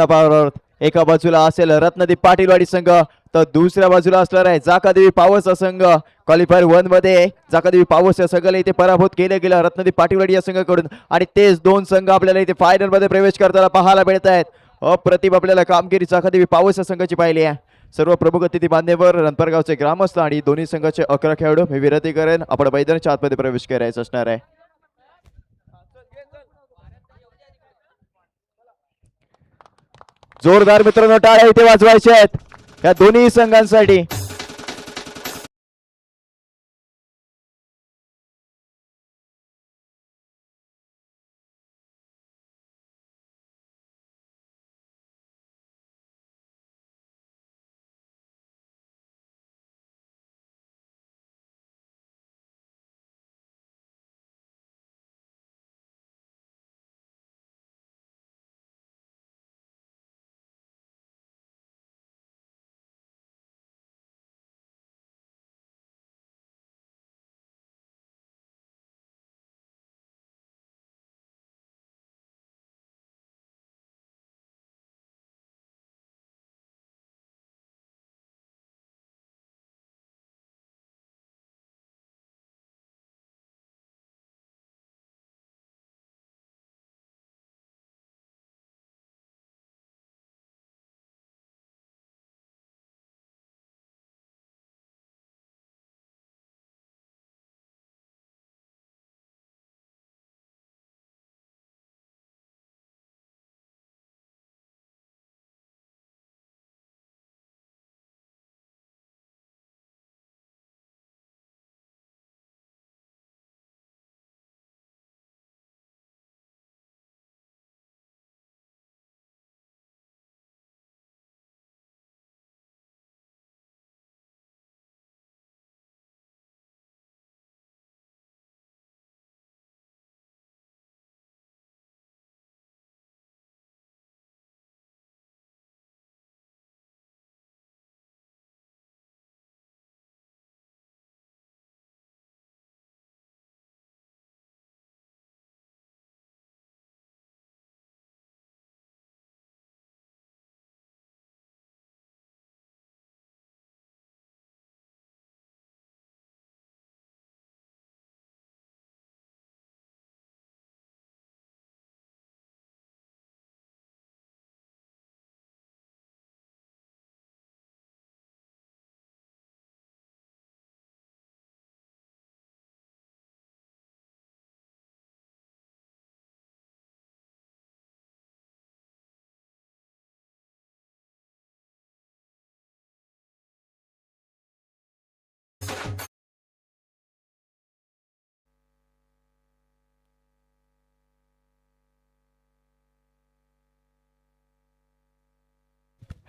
Power एका बाजूला असेल रत्नदीप पाटीलवाडी संघ तर दुसऱ्या बाजूला असणार आहे जाकादेवी पावस संघ. क्वालिफायर 1 मध्ये जाकादेवी पावस या संघाला इथे पराभूत केले गेलं रत्नदीप पाटीलवाडी या संघाकडून आणि तेच दोन संघ आपल्याला इथे फायनल मध्ये प्रवेश करताना पाहायला मिळत आहेत. अप्रतिम आपल्याला कामगिरी जाकादेवी पावस या संघाची पाहिली आहे. सर्व प्रमुख अतिथी मान्यवर रणपरगावचे ग्रामस्थ आणि दोन्ही संघाचे 11 खेळाडू मी विनंती करेन आपण मैदानाच्या आतमध्ये प्रवेश करायचा असणार आहे. जोरदार मित्रांनो टाळ्या इथे वाजवायच्या आहेत या दोन्ही संघांसाठी.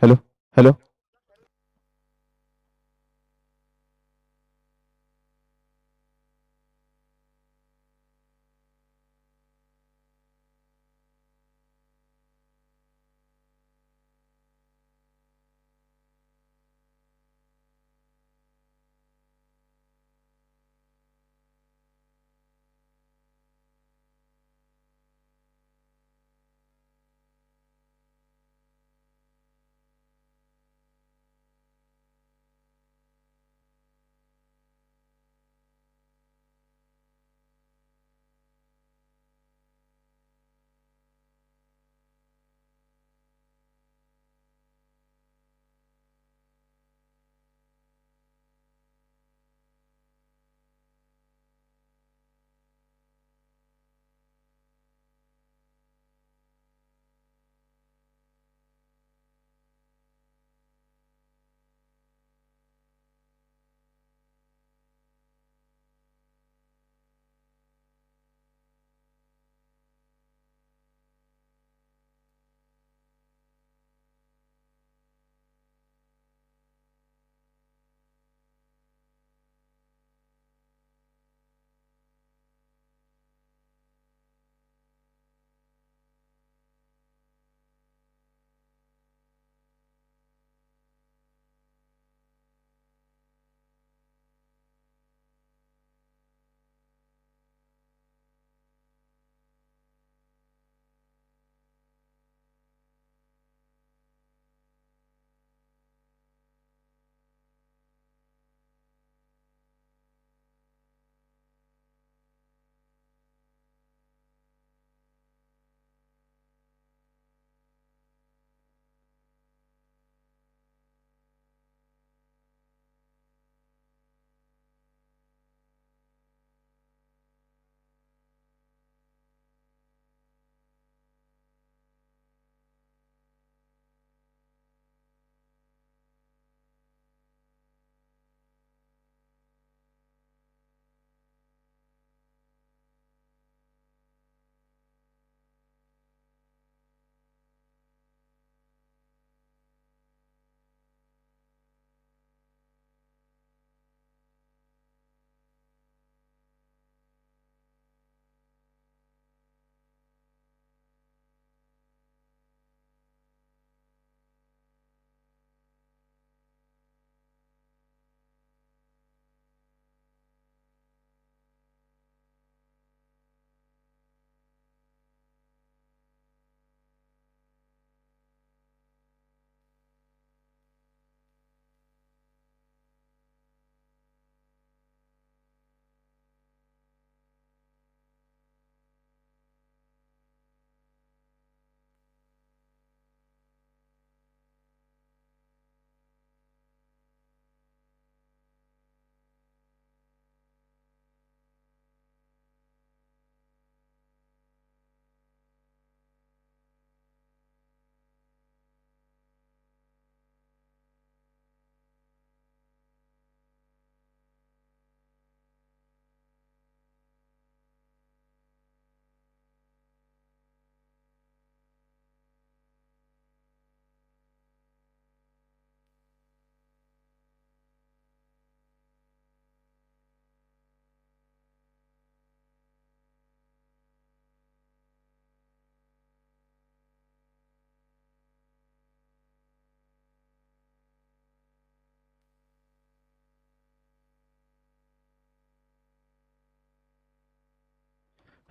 Hello hello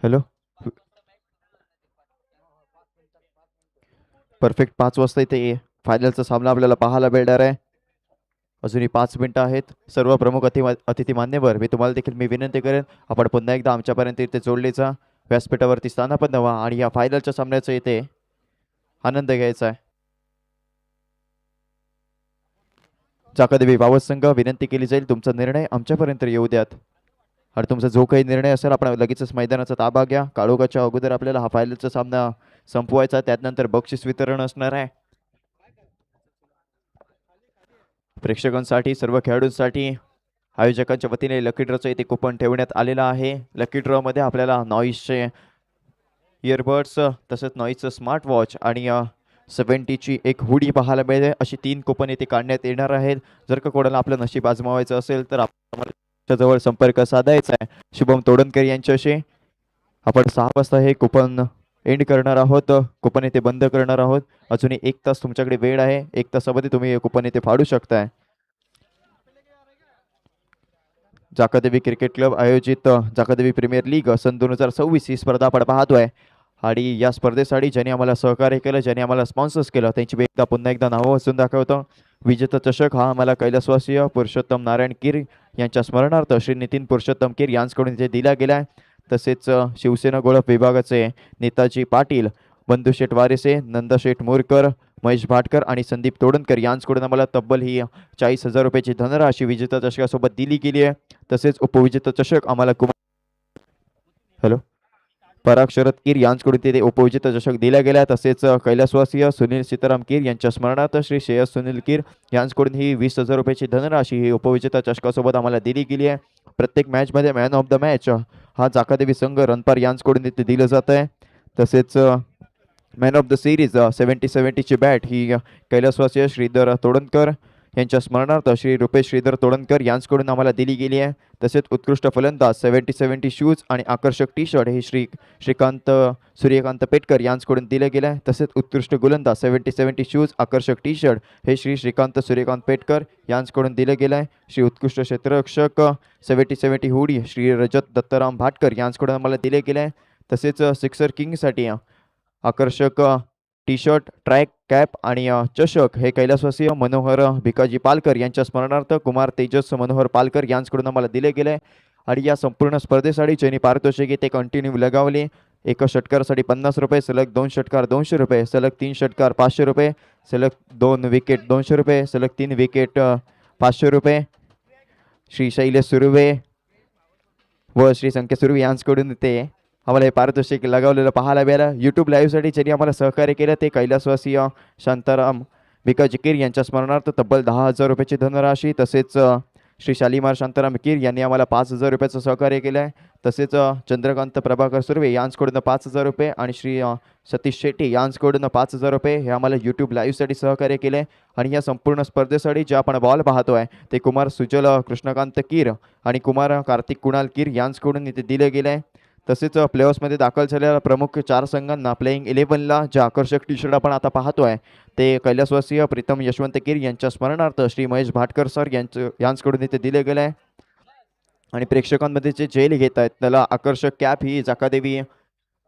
hello. परफेक्ट 5 वाजता इथे फायनलचा सामना आपल्याला पाहायला मिळणार आहे. अजूनही 5 मिनिटं आहेत. सर्व प्रमुख अतिथी मान्यवर मी तुम्हाला देखील मी विनंती करेन आपण पुन्हा एकदा आमच्यापर्यंत इथे जोडलेचा व्यासपीठावरती स्थानापन्न व्हा आणि या फायनलच्या सामन्याचा इथे आनंद घ्यायचा आहे. चाकादेवी बावस संघ विनंती केली जाईल तुमचा निर्णय आमच्यापर्यंत येऊ द्यात आणि तुमचा जो काही निर्णय असेल आपण लगेचच मैदानाचा ताबा घ्या. काळोखाच्या अगोदर आपल्याला हा फायनलचा सामना संपवायचा. त्यानंतर बक्षीस वितरण असणार आहे. प्रेक्षकांसाठी सर्व खेळाडूंसाठी आयोजकांच्या वतीने लकी ड्रॉचं इथे कुपन ठेवण्यात आलेलं आहे. लकी ड्रॉ मध्ये आपल्याला नॉईसचे इयरबड्स तसंच नॉईसचं स्मार्ट वॉच आणि 70ची एक हुडी पाहायला मिळेल. अशी 3 कुपन इथे काढण्यात येणार आहेत. जर का कोणाला आपलं नशीब आजमावायचं असेल तर आपण जवळ संपर्क साधायचा आहे. शुभम तोडणकर यांच्याशी आपण 6 वाजता हे कुपन एंड करणार आहोत. कुपन इथे बंद करणार आहोत. अजूनही 1 तास तुमच्याकडे वेळ आहे. 1 तासामध्ये तुम्ही हे कुपन इथे फाडू शकताय. जाकादेवी क्रिकेट क्लब आयोजित जाकादेवी प्रीमियर लीग सन 2026 ही स्पर्धा आपण पाहतोय आणि या स्पर्धेसाठी ज्यांनी आम्हाला सहकार्य केलं ज्यांनी आम्हाला स्पॉन्सर्स केलं त्यांची पुन्हा एकदा नावं वाचून दाखवतो. विजेता चषक हा आम्हाला कैलासवासीय पुरुषोत्तम नारायण कीर यांच्या स्मरणार्थ श्री नितीन पुरुषोत्तम कीर यांच्याकडून इथे दिला गेला आहे. तसेच शिवसेना गोळप विभागाचे नेताजी पाटील, बंधुशेठ वारेसे, नंदाशेठ मोरकर, महेश भाटकर आणि संदीप तोडणकर यांच्याकडून आम्हाला तब्बल ही 40,000 रुपयाची धनराशी विजेता चषकासोबत दिली गेली आहे. तसेच उपविजेता चषक आम्हाला हॅलो पराग शरद कीर यांच्याकडून तिथे उपविजेता चषक दिला गेला. तसेच कैलासवासीय सुनील सीताराम कीर यांच्या स्मरणार्थ श्री श्रेयस सुनील कीर यांच्याकडून ही 20,000 रुपयाची धनराशी ही उपविजेता चषकासोबत आम्हाला दिली गेली आहे. प्रत्येक मॅचमध्ये मॅन ऑफ द मॅच हा जाकादेवी संघ रणपार यांच्याकडून तिथे दिलं जात आहे. तसेच मॅन ऑफ द सिरीज 70-70ची बॅट ही कैलासवासीय श्रीधर तोडणकर यांच्या स्मरणार्थ श्री रुपेश श्रीधर तोडणकर यांच्याकडून आम्हाला दिली गेली आहे. तसेच उत्कृष्ट फलंदाज 70-70 शूज आणि आकर्षक टी शर्ट हे श्रीकांत सूर्यकांत पेटकर यांच्याकडून दिले गेले आहे. तसेच उत्कृष्ट गोलंदाज 70-70 शूज आकर्षक टी शर्ट हे श्रीकांत सूर्यकांत पेटकर यांच्याकडून दिले गेले आहे. श्री उत्कृष्ट क्षेत्ररक्षक 70-70 हुडी श्री रजत दत्तराम भाटकर यांच्याकडून आम्हाला दिले गेले आहे. तसेच सिक्सर किंगसाठी आकर्षक टी शर्ट, ट्रॅक कॅप आणि चषक हे कैलासवासीय मनोहर भिकाजी पालकर यांच्या स्मरणार्थ कुमार तेजस मनोहर पालकर यांच्याकडून आम्हाला दिले गेले. आणि या संपूर्ण स्पर्धेसाठी ज्यांनी पारितोषिक ते कंटिन्यू लगावले. एका षटकारासाठी 50 रुपये, सलग 2 षटकार 200 रुपये, सलग 3 षटकार 500 रुपये, सलग 2 विकेट 200 रुपये, सलग 3 विकेट 500 रुपये. श्री शैलेश सुर्वे व श्री संकेत सुर्वे यांच्याकडून ते आम्हाला हे पारितोषिक लगावलेलं पाहायला मिळालं. यूट्यूब लाईव्हसाठी ज्यांनी आम्हाला सहकार्य केलं ते कैलासवासीय शांताराम भिकाजी कीर यांच्या स्मरणार्थ तब्बल 10,000 रुपयाची धनराशी. तसेच श्री शालिमार शांताराम कीर यांनी आम्हाला 5,000 रुपयाचं सहकार्य केलं आहे. तसेच चंद्रकांत प्रभाकर सुर्वे यांच्याकडून 5,000 रुपये आणि श्री सतीश शेट्टी यांच्याकडून 5,000 रुपये हे आम्हाला यूट्यूब लाईव्हसाठी सहकार्य केले. आणि या संपूर्ण स्पर्धेसाठी जे आपण बॉल पाहतोय ते कुमार सुजल कृष्णकांत कीर आणि कुमार कार्तिक कुणाल कीर यांच्याकडून इथे दिले गेले आहे. तसेच प्लेऑफ्समध्ये दाखल झालेल्या प्रमुख 4 संघांना प्लेइंग 11ला जे आकर्षक टी शर्ट आपण आता पाहतोय ते कैलासवासीय प्रीतम यशवंत कीर यांच्या स्मरणार्थ श्री महेश भाटकर सर यांच्याकडून इथे दिले गेले आहे. आणि प्रेक्षकांमध्ये जे जेल घेत आहेत त्याला आकर्षक कॅप ही जाकादेवी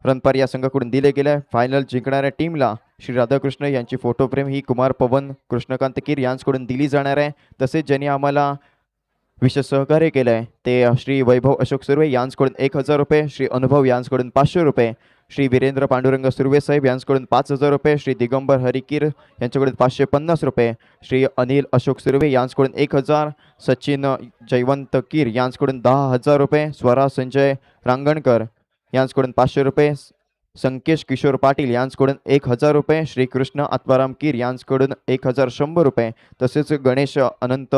रणपार या संघाकडून दिले गेले आहे. फायनल जिंकणाऱ्या टीमला श्री राधाकृष्ण यांची फोटो फ्रेम ही कुमार पवन कृष्णकांत कीर यांच्याकडून दिली जाणार आहे. तसेच ज्यांनी आम्हाला विशेष सहकार्य केलं आहे ते श्री वैभव अशोक सुर्वे यांच्याकडून 1,000 रुपये, श्री अनुभव यांच्याकडून 500 रुपये, श्री वीरेंद्र पांडुरंग सुर्वे साहेब यांच्याकडून 5,000 रुपये, श्री दिगंबर हरिकीर यांच्याकडून 550 रुपये, श्री अनिल अशोक सुर्वे यांच्याकडून 1,000, सचिन जयवंत कीर यांच्याकडून 10,000 रुपये, स्वरा संजय रांगणकर यांच्याकडून 500 रुपये, संकेश किशोर पाटील यांच्याकडून 1,000 रुपये, श्री कृष्ण आत्माराम कीर यांच्याकडून 1,100 रुपये, तसेच गणेश अनंत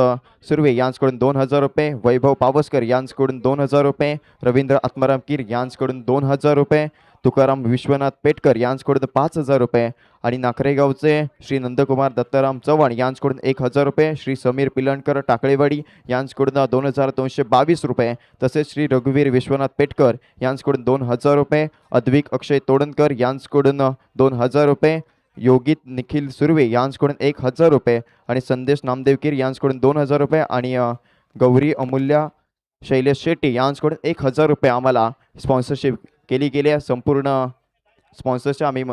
सुर्वे यांच्याकडून 2,000 रुपये, वैभव पावसकर यांच्याकडून 2,000 रुपये, रवींद्र आत्माराम कीर यांच्याकडून 2,000 रुपये, तुकाराम विश्वनाथ पेटकर यांच्याकडून 5,000 रुपये आणि नाखरेगावचे श्री नंदकुमार दत्ताराम चव्हाण यांच्याकडून 1,000 रुपये, श्री समीर पिलणकर टाकळेवाडी यांच्याकडून 2,222 रुपये, तसेच श्री रघुवीर विश्वनाथ पेटकर यांच्याकडून 2,000 रुपये, अद्विक अक्षय तोडणकर यांच्याकडून 2,000 रुपये, योगित निखिल सुर्वे यांच्याकडून 1,000 रुपये आणि संदेश नामदेवकीर यांच्याकडून 2,000 रुपये आणि गौरी अमूल्या शैलेश शेट्टी यांच्याकडून 1,000 रुपये आम्हाला स्पॉन्सरशिप केली गेली आहे. संपूर्ण स्पॉन्सर्सच्या आम्ही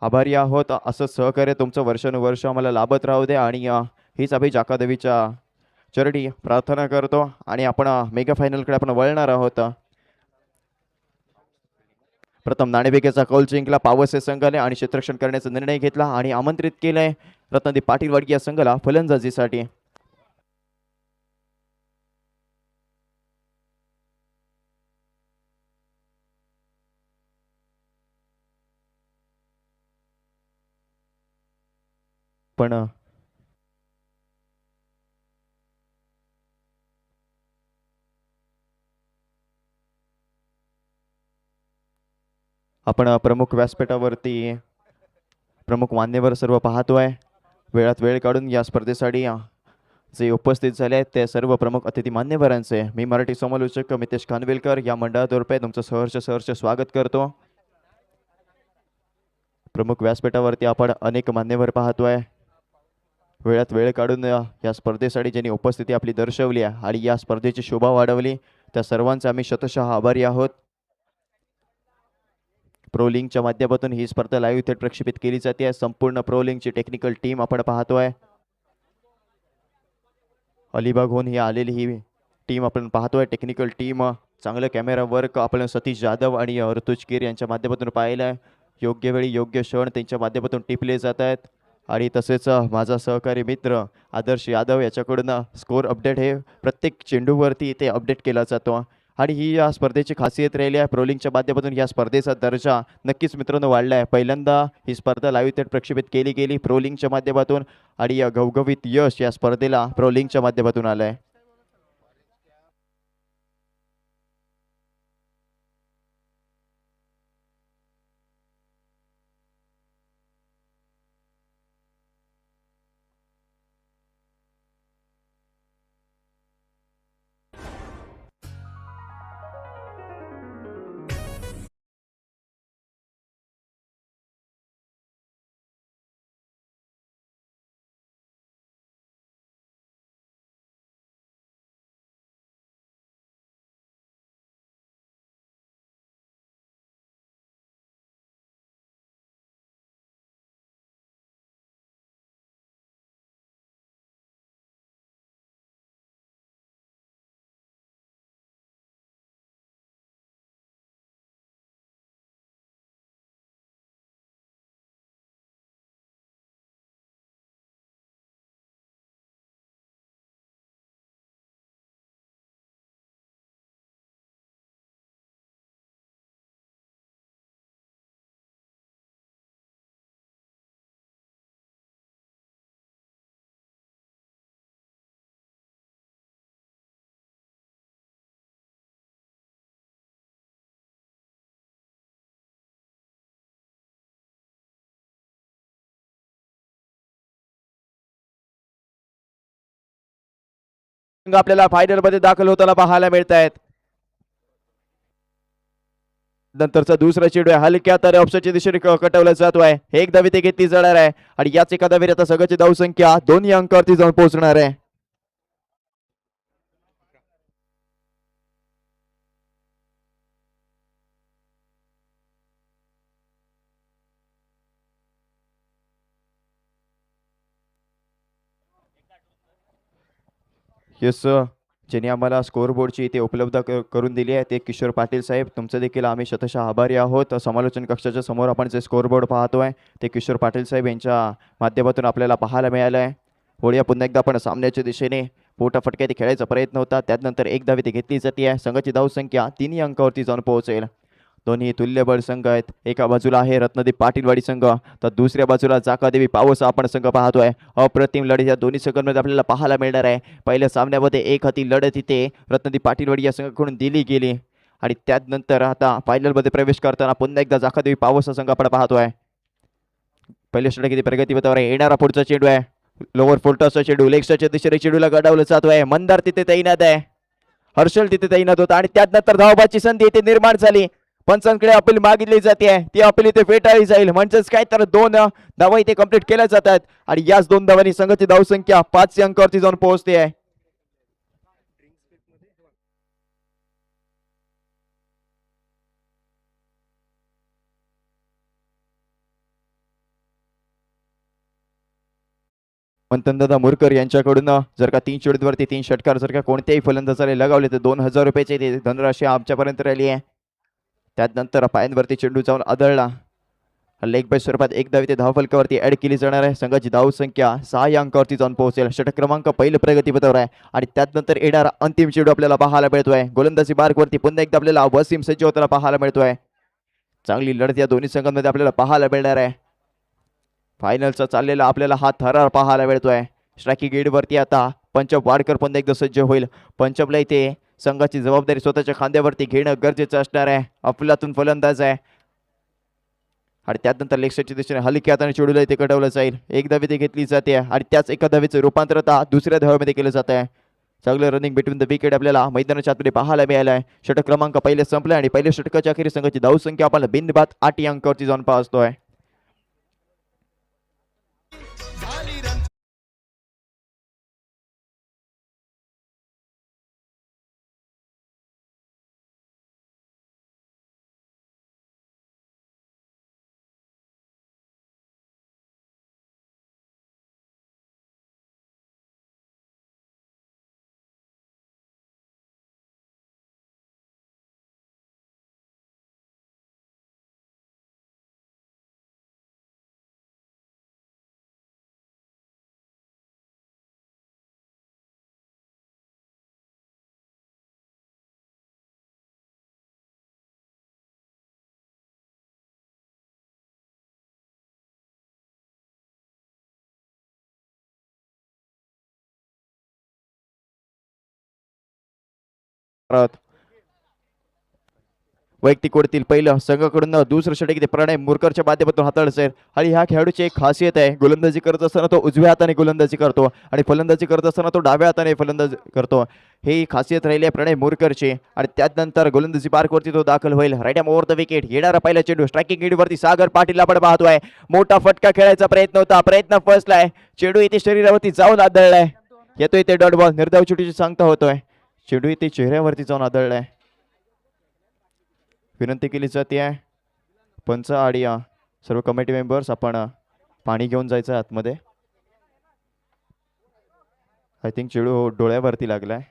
आभारी आहोत. असं सहकार्य तुमचं वर्षानुवर्ष आम्हाला लाभत राहू दे आणि हीच आम्ही जाकादेवीच्या चरणी प्रार्थना करतो. आणि आपण मेगा फायनलकडे आपण वळणार आहोत. प्रथम नाणेफेकीचा कौल जिंकला पावस या संघाने आणि क्षेत्ररक्षण करण्याचा निर्णय घेतला आणि आमंत्रित केलंय रत्नदीप पाटीलवाडी या संघाला फलंदाजीसाठी. पण आपण प्रमुख व्यासपीठावरती प्रमुख मान्यवर सर्व पाहतोय. वेळात वेळ काढून या स्पर्धेसाठी जे उपस्थित झाले आहेत ते सर्व प्रमुख अतिथी मान्यवरांचे मी मराठी समालोचक मितेश खानविलकर या मंडळातर्फे तुमचं सहर्ष स्वागत करतो. प्रमुख व्यासपीठावरती आपण अनेक मान्यवर पाहतोय. वेळात वेळ काढून या स्पर्धेसाठी ज्यांनी उपस्थिती आपली दर्शवली आहे आणि या स्पर्धेची शोभा वाढवली त्या सर्वांचे आम्ही शतशः आभारी आहोत. प्रो लिंकच्या माध्यमातून ही स्पर्धा लाईव्ह थेट प्रक्षेपित केली जाते. संपूर्ण प्रो लिंकची टेक्निकल टीम आपण पाहतोय. अलिबागहून ही आलेली ही टीम आपण पाहतोय. टेक्निकल टीम चांगलं कॅमेरा वर्क आपण सतीश जाधव आणि ऋतुज कीर यांच्या माध्यमातून पाहिलं आहे. योग्य वेळी योग्य क्षण त्यांच्या माध्यमातून टिपले जात आहेत. आणि तसेच माझा सहकारी मित्र आदर्श यादव याच्याकडून स्कोर अपडेट हे प्रत्येक चेंडूवरती ते अपडेट केला जातो. आणि ही या स्पर्धेची खासियत राहिली आहे. प्रोलिंगच्या माध्यमातून या स्पर्धेचा दर्जा नक्कीच मित्रांनो वाढला आहे. पहिल्यांदा ही स्पर्धा लाईव्ह थेट प्रक्षेपित केली गेली प्रोलिंगच्या माध्यमातून आणि या घवघवीत यश या स्पर्धेला प्रोलिंगच्या माध्यमातून आलं आहे. आपल्याला फायनल मध्ये दाखल होताना पाहायला मिळत आहेत. नंतरचा दुसरा चेंडू हलक्या तर ऑप्शनच्या दिशेने कटवला जातोय. एक धावी ते घेतली जाणार आहे आणि याच एका धावीत आता सगळ्याची धावसंख्या 2 अंकावरती जाऊन पोहोचणार आहे. येस ज्यांनी आम्हाला स्कोअरबोर्डची इथे उपलब्ध करून दिली आहे ते किशोर पाटील साहेब तुमचं देखील आम्ही शतशः आभारी आहोत. समालोचन कक्षाच्या समोर आपण जे स्कोअरबोर्ड पाहतोय ते किशोर पाटील साहेब यांच्या माध्यमातून आपल्याला पाहायला मिळालं आहे. वळूया पुन्हा एकदा आपण सामन्याच्या दिशेने पोटा फटक्यात खेळायचा प्रयत्न होता. त्यानंतर एक धावी ती घेतली जाते आहे. संघाची धावसंख्या 3 अंकावरती जाऊन पोहोचेल. दोन्ही तुल्यबळ संघ आहेत. एका बाजूला आहे रत्नदीप पाटीलवाडी संघ तर दुसऱ्या बाजूला जाकादेवी पावस आपण संघ पाहतोय. अप्रतिम लढत या दोन्ही संघांमध्ये आपल्याला पाहायला मिळणार आहे. पहिल्या सामन्यामध्ये एक हाती लढत इथे रत्नदीप पाटीलवाडी या संघाकडून दिली गेली आणि त्यानंतर आता फायनलमध्ये प्रवेश करताना पुन्हा एकदा जाकादेवी पावस संघ आपण पाहतोय. पहिल्या षटक किती प्रगतीपथावर येणारा पुढचा चेंडू आहे. लोअर फुलटॉसचा चेंडू लेगच्या दिशेने चेंडूला गडावलं जातोय. मंदार तिथे तैनात आहे. हर्षल तिथे तैनात होता आणि त्यानंतर धावबाची संधी इथे निर्माण झाली. पंचांकडे अपील मागितली जाते. ती अपील इथे फेटाळली जाईल. म्हणजेच काय तर 2 धावा इथे कंप्लीट केल्या जातात आणि याच 2 धावांनी संघाची धावसंख्या 5 अंकावरती जाऊन पोहोचते आहे. मंथनदादा मोरकर यांच्याकडून जर का 3 चेंडूवरती 3 षटकार जर का कोणत्याही फलंदाजाने लगावले तर 2000 रुपयाची ती धनराशी आमच्यापर्यंत राहिली आहे. त्यानंतर पायांवरती चेंडू जाऊन आदळला. लेग बाय स्वरूपात एक धाव ते धावफलकावरती ऍड केली जाणार आहे. संघाची धाव संख्या 6 या अंकावरती जाऊन पोहोचेल. षटक क्रमांक पहिलं प्रगतीपथावर आहे आणि त्यानंतर येणारा अंतिम चेंडू आपल्याला पाहायला मिळतोय. गोलंदाजी मार्गवरती पुन्हा एकदा आपल्याला वसीम सज्ज होताना पाहायला मिळतोय. चांगली लढत या दोन्ही संघांमध्ये आपल्याला पाहायला मिळणार आहे. फायनलचा चाललेला आपल्याला हा थरार पाहायला मिळतोय. स्ट्रायकिंग गेटवरती आता पंचम वाडकर पुन्हा एकदा सज्ज होईल. पंचमला इथे संघाची जबाबदारी स्वतःच्या खांद्यावरती घेणं गरजेचं असणार आहे. अफलातून फलंदाज आहे आणि त्यानंतर लेक्सच्या दिशेने हलक्या हाताने चेंडूला इथे कटवलं जाईल. एक धाव इथे घेतली जाते आणि त्याच एका धावेचं रूपांतर आता दुसऱ्या धावेमध्ये केलं जात आहे. चांगलं रनिंग बिटवीन द विकेट आपल्याला मैदानाच्या आतमध्ये पाहायला मिळालं आहे. षटक क्रमांक पहिले संपला आणि पहिल्या षटकाच्या अखेरी संघाची धावसंख्या आपल्याला बिनबाद 8 या अंकावरती जाऊन पाहतोय. वैयक्तिक ओढतील पहिलं संघाकडून दुसरं षटक इथे प्रणय मुरकरच्या माध्यमातून हाताळलं जाईल आणि ह्या खेळाडूची एक खासियत आहे. गोलंदाजी करत असताना तो उजव्या हाताने गोलंदाजी करतो आणि फलंदाजी करत असताना तो डाव्या हाताने फलंदाजी करतो. ही खासियत राहिली आहे प्रणय मुरकरची आणि त्यानंतर गोलंदाजी पार्कवरती तो दाखल होईल. Right arm over the wicket. येणारा पहिला चेंडू स्ट्रायकिंग गेटवरती सागर पाटील आपण पाहतोय. मोठा फटका खेळायचा प्रयत्न होता. प्रयत्न फसलाय. चेंडू इथे शरीरावरती जाऊन आदळलाय. येतोय ते डॉट बॉल. निर्धाव चुटीची सांगता होतोय. चेंडू इथे चेहऱ्यावरती जाऊन आदळलाय. विनंती केली जाते आहे पंच आडिया सर्व कमिटी मेंबर्स आपण पाणी घेऊन जायचं आतमध्ये. आय थिंक चेडू डोळ्यावरती लागलाय.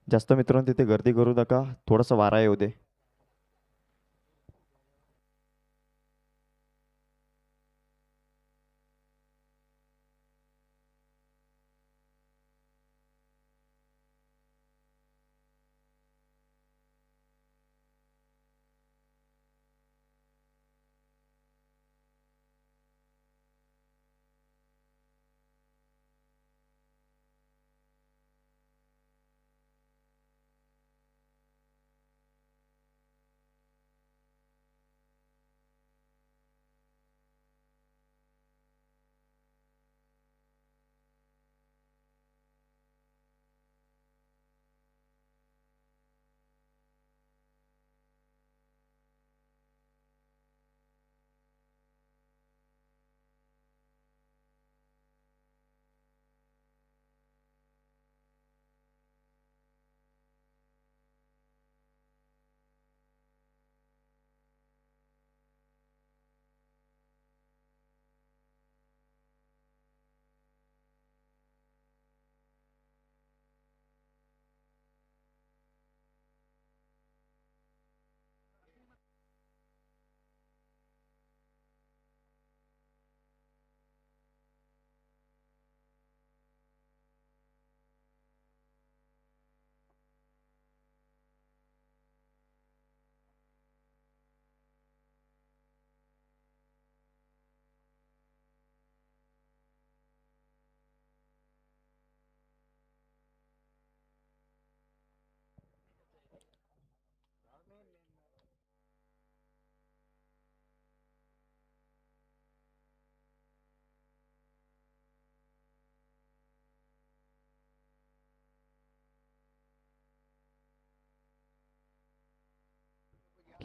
जास्त मित्रांनो तिथे गर्दी करू नका. थोडासा वारा येऊ दे.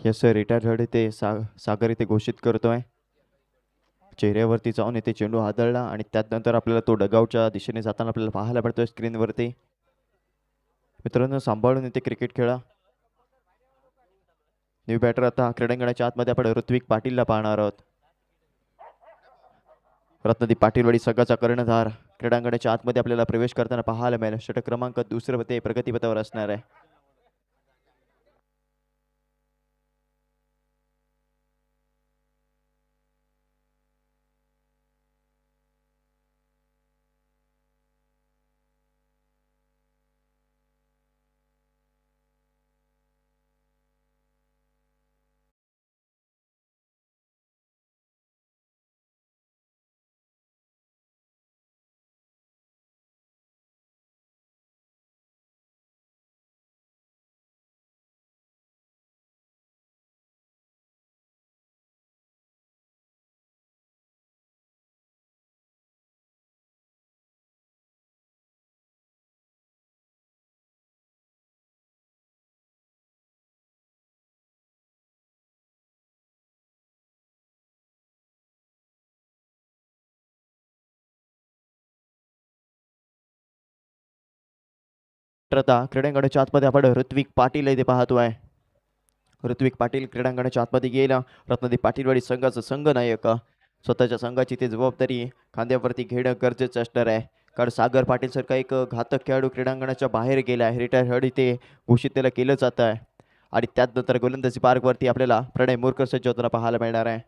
यस सर, रिटायर इथे सागर इथे घोषित करतोय. चेहऱ्यावरती जाऊन इथे चेंडू हादळला आणि त्यानंतर आपल्याला तो डगआउटच्या दिशेने जाताना आपल्याला पाहायला पडतोय स्क्रीनवरती. मित्रांनो, सांभाळून इथे क्रिकेट खेळा. न्यू बॅटर आता क्रीडांगणाच्या आतमध्ये आपण ऋत्विक पाटीलला पाहणार आहोत. रत्नदीप पाटीलवाडी संघाचा कर्णधार क्रीडांगणाच्या आतमध्ये आपल्याला प्रवेश करताना पाहायला मिळेल. षटक क्रमांक दुसरं ते प्रगतीपथावर असणार आहे. क्रीडांगणाच्या आतमध्ये आपण ऋत्विक पाटील इथे पाहतोय. ऋत्विक पाटील क्रीडांगणाच्या आतमध्ये गेला. रत्नदीप पाटीलवाडी संघाचा संघनायक स्वतःच्या संघाची ती जबाबदारी खांद्यावरती घेणं गरजेचं असणार आहे. कारण सागर पाटील सारखा एक घातक खेळाडू क्रीडांगणाच्या बाहेर गेला आहे. रिटायर इथे घोषित त्याला केलं जात आहे. आणि त्यानंतर गोलंदाजी पार्कवरती आपल्याला प्रणय मोरकर सज्ज होताना पाहायला मिळणार आहे.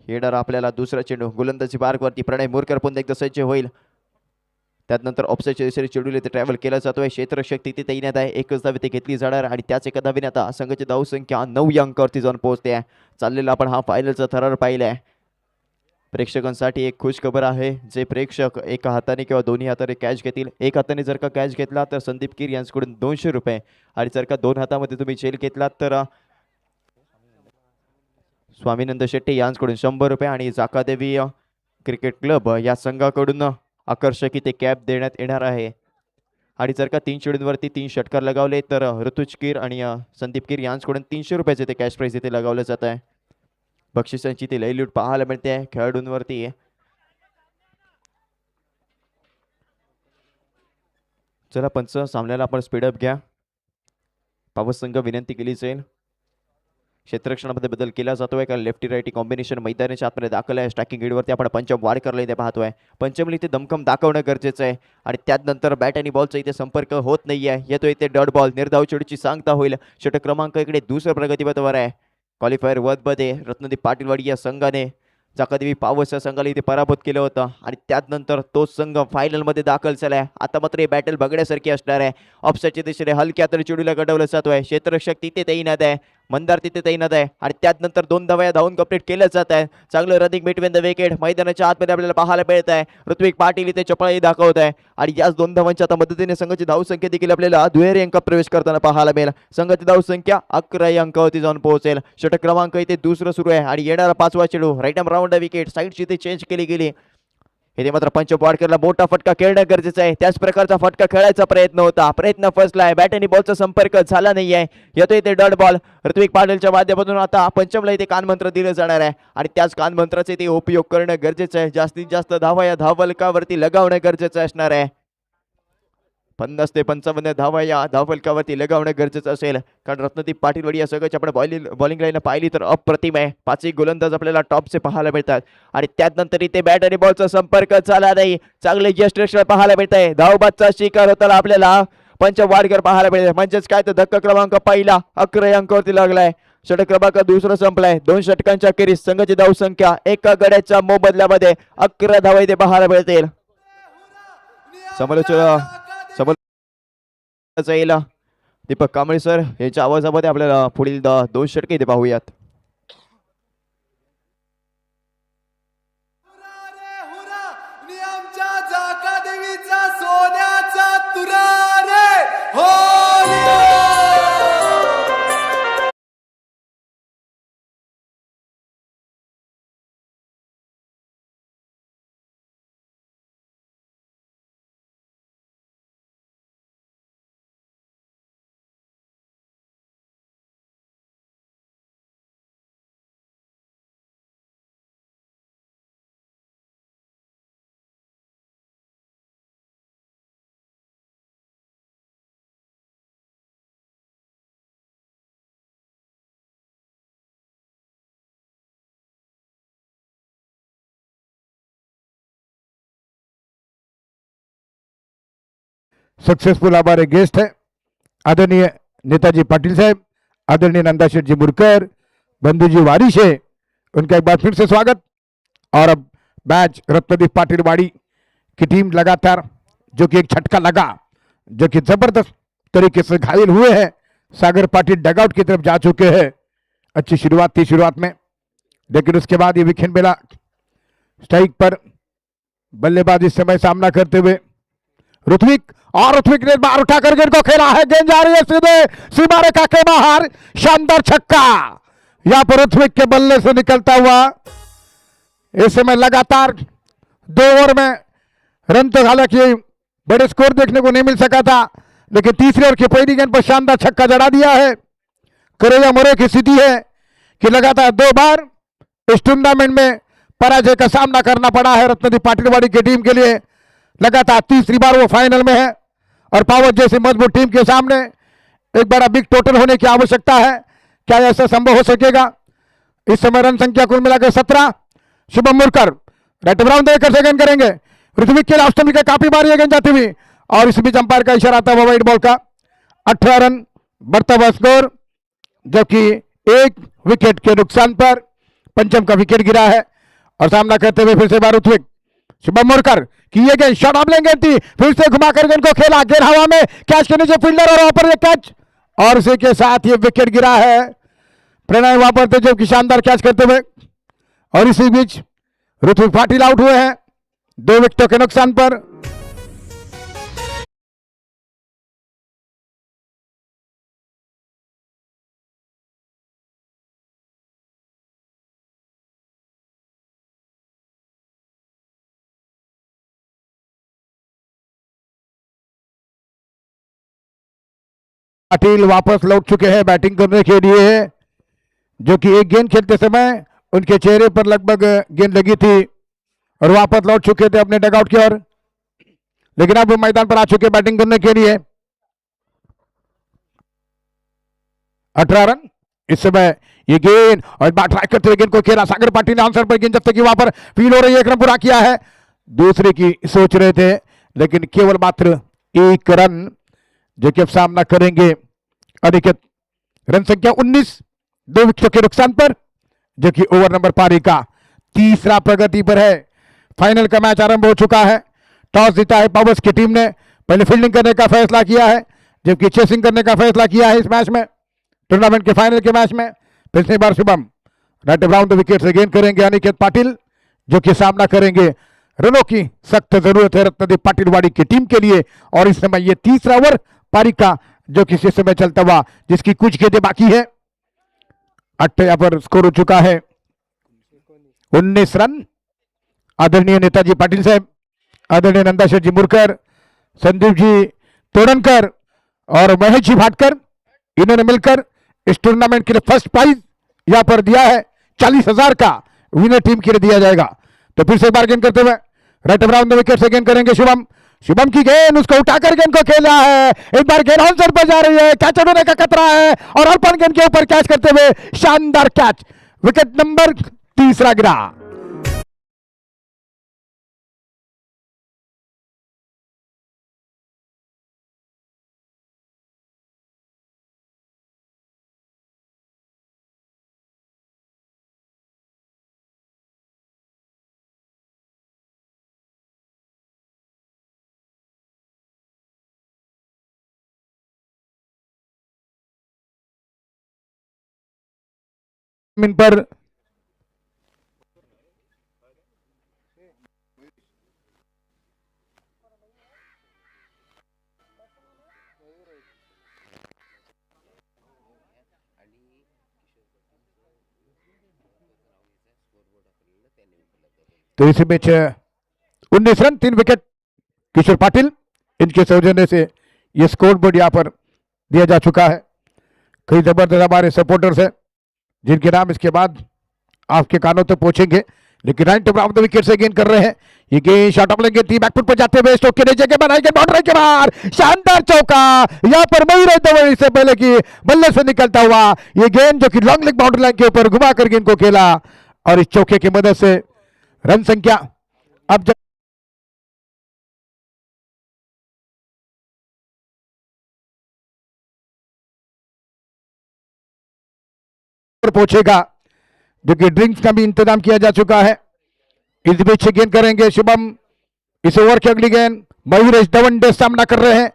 येणारा आपल्याला दुसरा चेंडू गोलंदाजी पार्कवरती प्रणय मोरकर पुन्हा एकदा सज्ज होईल. त्यानंतर ऑफसाईडच्या दिशेने चेंडूला ते ट्रॅव्हल केला जातोय. क्षेत्ररक्षक तिथे तैनात आहे. एकच धाव इथे घेतली जाणार आणि त्याच एका धावेने आता संघाची धावसंख्या 9 या अंकावरती जाऊन पोहोचते आहे. चाललेला आपण हा फायनलचा थरार पाहिलाय. प्रेक्षकांसाठी एक खुश खबर आहे. जे प्रेक्षक एका हाताने किंवा दोन्ही हाताने कॅच घेतील, एक हाताने जर का कॅच घेतला तर संदीप कीर यांच्याकडून 200 रुपये आणि जर का दोन हातामध्ये तुम्ही झेल घेतलात तर स्वामीनंद शेट्टे यांच्याकडून 100 रुपये आणि जाकादेवी क्रिकेट क्लब या संघाकडून आकर्षक इथे कॅप देण्यात येणार आहे. आणि जर का 3 चेंडूंवरती 3 षटकार लगावले तर ऋतुज कीर आणि संदीप कीर यांच्याकडून 300 रुपयाचे ते कॅश प्राईज इथे लगावलं जात आहे. बक्षिसांची ती लई लूट पाहायला मिळते आहे खेळाडूंवरती. चला पंच, सामन्याला आपण स्पीडअप घ्या. पावस संघ विनंती केली जाईल. क्षेत्ररक्षणामध्ये बदल केला जातोय कारण लेफ्टी राईटी कॉम्बिनेशन मैदानाच्या आतमध्ये दाखल आहे. स्ट्रायकिंग एडवरती आपण पंचम वाडकरला इथे पाहतोय. पंचमला इथे दमखम दाखवणं गरजेचं आहे आणि त्यानंतर बॅट आणि बॉलचा इथे संपर्क होत नाही आहे. येतो इथे डॉट बॉल, निर्धाव चेडूची सांगता होईल. षटक क्रमांक इकडे दुसऱ्या प्रगतीपथावर आहे. क्वालिफायर 1 मध्ये रत्नदीप पाटीलवाडी या संघाने जाकादेवी पावस या संघाला इथे पराभूत केलं होतं आणि त्यानंतर तो संघ फायनलमध्ये दाखल झालाय. आता मात्र हे बॅटल बघण्यासारखी असणार आहे. ऑफसाईडच्या दिशेने हलक्या तरी चेडूला गडवलं जातोय. क्षेत्ररक्षक तिथे तैनात आहे. मंदार तिथे तैनात आहे आणि त्यानंतर 2 धावा धावून कंप्लीट केलं जात आहे. चांगलं रनिंग बिटवीन द विकेट मैदानाच्या आतमध्ये आपल्याला पाहायला मिळत आहे. ऋत्विक पाटील इथे चपळाई दाखवत आहे आणि याच 2 धावांच्या आता मदतीने संघाची धावसंख्या देखील आपल्याला दुहेरी अंक प्रवेश करताना पाहायला मिळेल. संघाची धावसंख्या 11 अंकावरती जाऊन पोहोचेल. षटक क्रमांक इथे दुसरं सुरू आहे आणि येणारा 5वा चेंडू राईट आर्म राऊंड विकेट साईडची इथे चेंज केली गेली. इथे मात्र पंच वाडकरला मोठा फटका खेळणं गरजेचं आहे. त्याच प्रकारचा फटका खेळायचा प्रयत्न होता. प्रयत्न फसलाय. बॅट आणि बॉलचा संपर्क झाला नाहीये. येतो इथे डॉट बॉल. ऋत्विक पाटीलच्या माध्यमातून आता पंचमला इथे कानमंत्र दिलं जाणार आहे आणि त्याच कानमंत्राचे ते उपयोग करणं गरजेचं आहे. जास्तीत जास्त धावा या धावफलकावरती लगावणं गरजेचं असणार आहे. 50 ते 55 धावा या धावफलकावरती लगावणं गरजेचं असेल कारण रत्नदीप पाटीलवाडी या सगळ्याची आपण बॉलिंग लाईन पाहिली तर अप्रतिम आहे. 5ही गोलंदाज आपल्याला टॉपचे पाहायला मिळतात आणि त्यानंतर इथे बॅट आणि बॉलचा संपर्क झाला नाही. चांगले यष्ट पाहायला मिळत आहे. धावबादचा शिकार होताना आपल्याला पंच वाडकर पाहायला मिळते. म्हणजेच काय तर धक्का क्रमांक पहिला 11 अंकावरती लागलाय. षटक क्रमांक दुसरं संपलाय. 2 षटकांच्या अखेरीस संघाची धावसंख्या एका गड्याच्या मोबदल्यामध्ये 11 धावा इथे पाहायला मिळतील. दीपक कांबळे सर यांच्या आवाजामध्ये आपल्याला पुढील 2 षटके इथे पाहूयात. सोन्याचा तुरा रे हो सक्सेसफुल हमारे गेस्ट है आदरणीय नेताजी पाटिल साहब, आदरणीय नंदा शेठ जी मुरकर, बंधु जी वारिश है, उनका एक बार फिर से स्वागत। और अब मैच रत्नदीप पाटिलवाड़ी की टीम लगातार जो कि एक झटका लगा, जो कि जबरदस्त तरीके से घायल हुए हैं। सागर पाटिल डगआउट की तरफ जा चुके हैं। अच्छी शुरुआत थी शुरुआत में, लेकिन उसके बाद ये विकेट मिला। स्ट्राइक पर बल्लेबाज इस समय सामना करते हुए ऋत्विक, और ऋत्विक ने बार उठाकर गेंद को खेला है, गेंद जा रही है सीधे सीमा रेखा के बाहर। शानदार छक्का यहां पर ऋत्विक के बल्ले से निकलता हुआ। इस समय लगातार 2 ओवर में रन तो हालांकि बड़े स्कोर देखने को नहीं मिल सका था, लेकिन तीसरे ओवर की पहली गेंद पर शानदार छक्का जड़ा दिया है। करेजा मोरे की स्थिति है कि लगातार 2 बार इस टूर्नामेंट में पराजय का सामना करना पड़ा है रत्नदीप पाटिलवाड़ी की टीम के लिए। लगातार तीसरी बार वो फाइनल में है और पावर जैसी मजबूत टीम के सामने एक बड़ा बिग टोटल होने की आवश्यकता है। क्या ऐसा संभव हो सकेगा? इस समय रन संख्या कुल मिलाकर 17। शुभम मुरकर राइट ब्राउन देकर से गेंद करेंगे। ऋत्विक के लास्ट का काफी बार ये गेंद जाती हुई, और इस बीच अंपायर का इशारा आता हुआ वाइड बॉल का। 18 रन बढ़ता हुआ स्कोर, जबकि 1 विकेट के नुकसान पर पंचम का विकेट गिरा है। और सामना करते हुए फिर से बार ऋत्विक, शुभम मुरकर की ये गेंद शॉट ऑफ लेंगे थी, फिर से घुमाकर गेंद को खेला, गेंद हवा में, कैच के नीचे फील्डर और वहां पर ये कैच, और इसी के साथ ये विकेट गिरा है। प्रणय वहां पर थे जो कि शानदार कैच करते हुए, और इसी बीच ऋत्विक पाटिल आउट हुए हैं 2 विकेटों के नुकसान पर। पाटिल वापस लौट चुके हैं बैटिंग करने के लिए, जो कि एक गेंद खेलते समय उनके चेहरे पर लगभग गेंद लगी थी और वापस लौट चुके थे अपने डगआउट की ओर, लेकिन अब वो मैदान पर आ चुके बैटिंग करने के लिए। 18 रन इस समय ये गेंद, और बार ट्राई करते हुए गेंद को खेला, सागर पाटिल ने आंसर पर गेंद जब तक वहां पर फील हो रही है, 1 रन पूरा किया है। दूसरे की सोच रहे थे, लेकिन केवल मात्र 1 रन, जो कि अब सामना करेंगे अधिकत रन संख्या 19, 2 विकेटों के नुकसान पर, जो कि ओवर नंबर पारी का तीसरा प्रगति पर है। फाइनल का मैच आरंभ हो चुका है। टॉस जीता है पावर्स की टीम ने, पहले फील्डिंग करने का फैसला किया है, जबकि चेसिंग करने का फैसला किया है इस मैच में, टूर्नामेंट के फाइनल के मैच में। पिछली बार Shubham right around the wicket से गेंद करेंगे अनिकेत पाटिल, जो कि सामना करेंगे। रनों की सख्त जरूरत है रत्नदीप पाटिलवाड़ी की टीम के लिए, और इस समय ये तीसरा ओवर पारी का जो कि इस समय चलता हुआ, जिसकी कुछ गेंदें बाकी है। 8 यहां पर स्कोर हो चुका है 19 रन। आदरणीय नेताजी पाटिल साहब, आदरणीय नंदा शेठ जी मुरकर, संदीप जी तोड़नकर और महेश जी भाटकर, इन्होंने मिलकर इस टूर्नामेंट के लिए फर्स्ट प्राइज यहां पर दिया है। 40,000 का विनर टीम के लिए दिया जाएगा। तो फिर से एक बार गेंद करते हुए राइट अराउंड द विकेट से गेंद करेंगे शुभम। शुभम की गेंद, उसको उठाकर गेंद को खेला है, एक बार गेंद ऑन पर जा रही है, कैच होने का खतरा है, और अर्पण गेंद के ऊपर कैच करते हुए शानदार कैच, विकेट नंबर 3 गिरा। इन पर तो इसी match 19 run 3 wicket Kishore Patil, इनके सौजन्य से ये स्कोर बोर्ड यहां पर दिया जा चुका है। कई जबरदस्त हमारे सपोर्टर्स हैं जिनके नाम इसके बाद आपके कानों तक पहुंचेंगे, लेकिन राइट ऑफ द विकेट से गेंद कर रहे हैं। ये गेंद शॉट ऑफ लेंगे थी, बैकफुट पर जाते हुए स्टोक के नीचे के बनाएंगे, बाउंड्री के बाहर, शानदार चौका यहां पर नहीं रहते हुए इससे पहले कि बल्ले से निकलता हुआ ये गेंद, जो कि लॉन्ग लेग बाउंड्री लाइन के ऊपर घुमाकर गेंद को खेला, और इस चौके की मदद से रन संख्या अब पहुंचेगा, जो कि ड्रिंक्स का भी इंतजाम किया जा चुका है। इस बीच गेंद करेंगे शुभम, इस ओवर की अगली गेंद मयूरेश दवंडे सामना कर रहे हैं।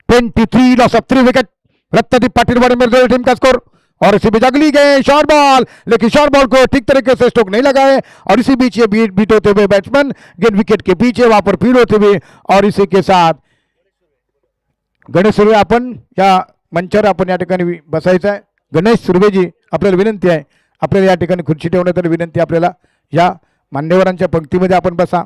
23 लॉस ऑफ 3 विकेट, रत्नदीप पाटिलवाड़ी में टीम का स्कोर। और इसी बीच अगली गेंद शॉर्ट बॉल, लेकिन शॉर्ट बॉल को ठीक तरीके से स्ट्रोक नहीं लगाए, और इसी बीच ये बीट होते हुए बैट्समैन गेंद विकेट के पीछे वहां पर फील्ड होते हुए, और इसी के साथ गणेश सुर्वे आपण या मंचावर आपण या ठिकाणी बसायचं आहे। गणेश सुर्वेजी, आपल्याला विनंती आहे, आपल्याला या ठिकाणी खुर्ची ठेवण्यात विनंती, आपल्याला या मान्यवरांच्या पंक्तीमध्ये आपण बसा।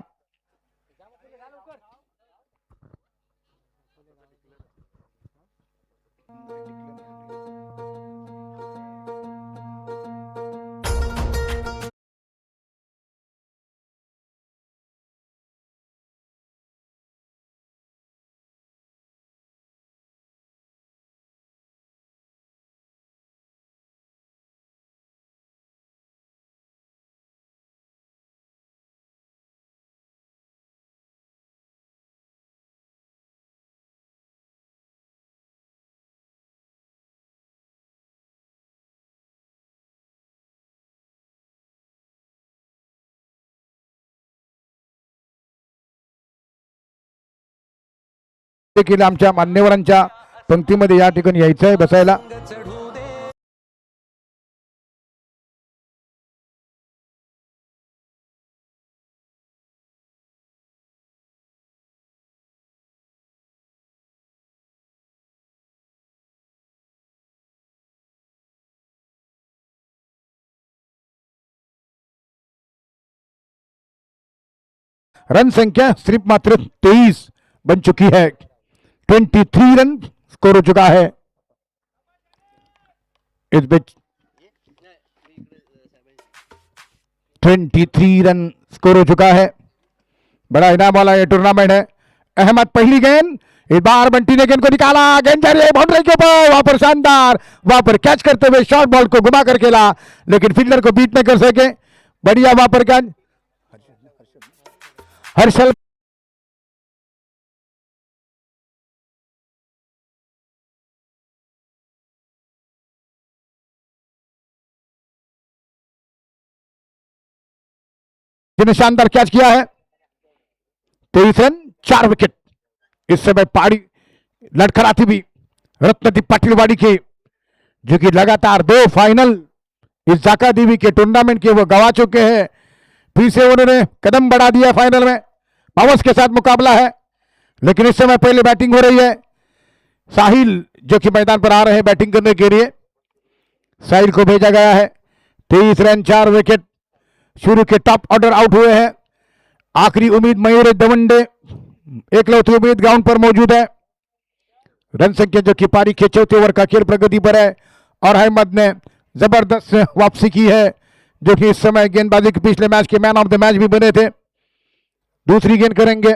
देखील आमच्या मान्यवरांच्या पंक्तीमध्ये या ठिकाणी यायचं आहे बसायला। रन संख्या सिर्फ मात्र 23 बन चुकी है। 23 रन स्कोर हो चुका है। इस बीच 23 रन स्कोर हो चुका है। बड़ा इनाम वाला ये टूर्नामेंट है। अहमद पहली गेंद, इस बार बंटी ने गेंद को निकाला, गेंद जा रही है बाउंड्री के ऊपर, वहां पर शानदार, वहां पर कैच करते हुए शॉर्ट बॉल को घुमा कर खेला, लेकिन फील्डर को बीट नहीं कर सके। बढ़िया वहां पर गेंद हर्षल जिन्हें शानदार कैच किया है। 23 रन 4 विकेट। इस समय पारी लड़खड़ाती भी रत्नदीप पाटिलवाड़ी की, जो कि लगातार 2 फाइनल इस जाका देवी के टूर्नामेंट के वो गवा चुके हैं। फिर से उन्होंने कदम बढ़ा दिया फाइनल में। पावर्स के साथ मुकाबला है, लेकिन इस समय पहले बैटिंग हो रही है। साहिल जो कि मैदान पर आ रहे हैं बैटिंग करने के लिए, साहिल को भेजा गया है। 23 रन 4 विकेट। शुरू के टॉप ऑर्डर आउट हुए हैं। आखिरी उम्मीद मयूर दवंडे एकलौती उम्मीद ग्राउंड पर मौजूद है। रन संख्या जो कि पारी के चौथे ओवर का खेल प्रगति पर है, और अहमद ने जबरदस्त वापसी की है, जो कि इस समय गेंदबाजी के पिछले match K man of the match भी बने थे। दूसरी गेंद करेंगे।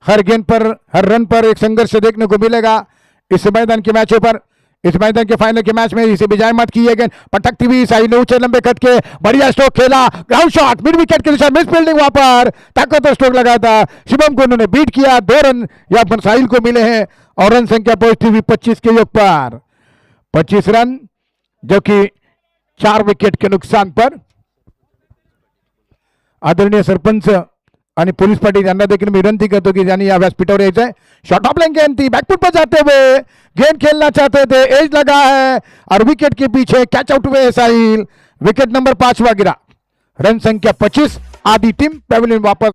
हर गेंद पर, हर रन पर एक संघर्ष देखने को मिलेगा इस मैदान के मैचों पर। इस मैदान के फाइनल के मैच में इसे विजय मत की है गेंद पटकती हुई, साहिल ने ऊंचे लंबे कद के बढ़िया स्ट्रोक खेला, ग्राउंड शॉट मिड विकेट के दिशा, मिस फील्डिंग, वहां पर ताकतवर स्ट्रोक लगा था। शुभम को उन्होंने बीट किया। 2 रन यहाँ पर साहिल को मिले हैं, और रन संख्या पहुंचती हुई 25 के योग पर। 25 रन जो कि 4 विकेट के नुकसान पर। आदरणीय सरपंच आणि पोलीस पाटील यांना देखील मी विनंती करतो की ज्यांनी या व्यासपीठावर यायचं आहे। शॉर्ट ऑफ लाइन गेंद थी, बैकफुट पर जाते हुए गेंद खेलना चाहते थे, एज लगा है, और विकेट के पीछे कैच आउट हुए साहिल। विकेट नंबर 5वां गिरा। रन संख्या 25। आधी टीम पैवेलियन वापस।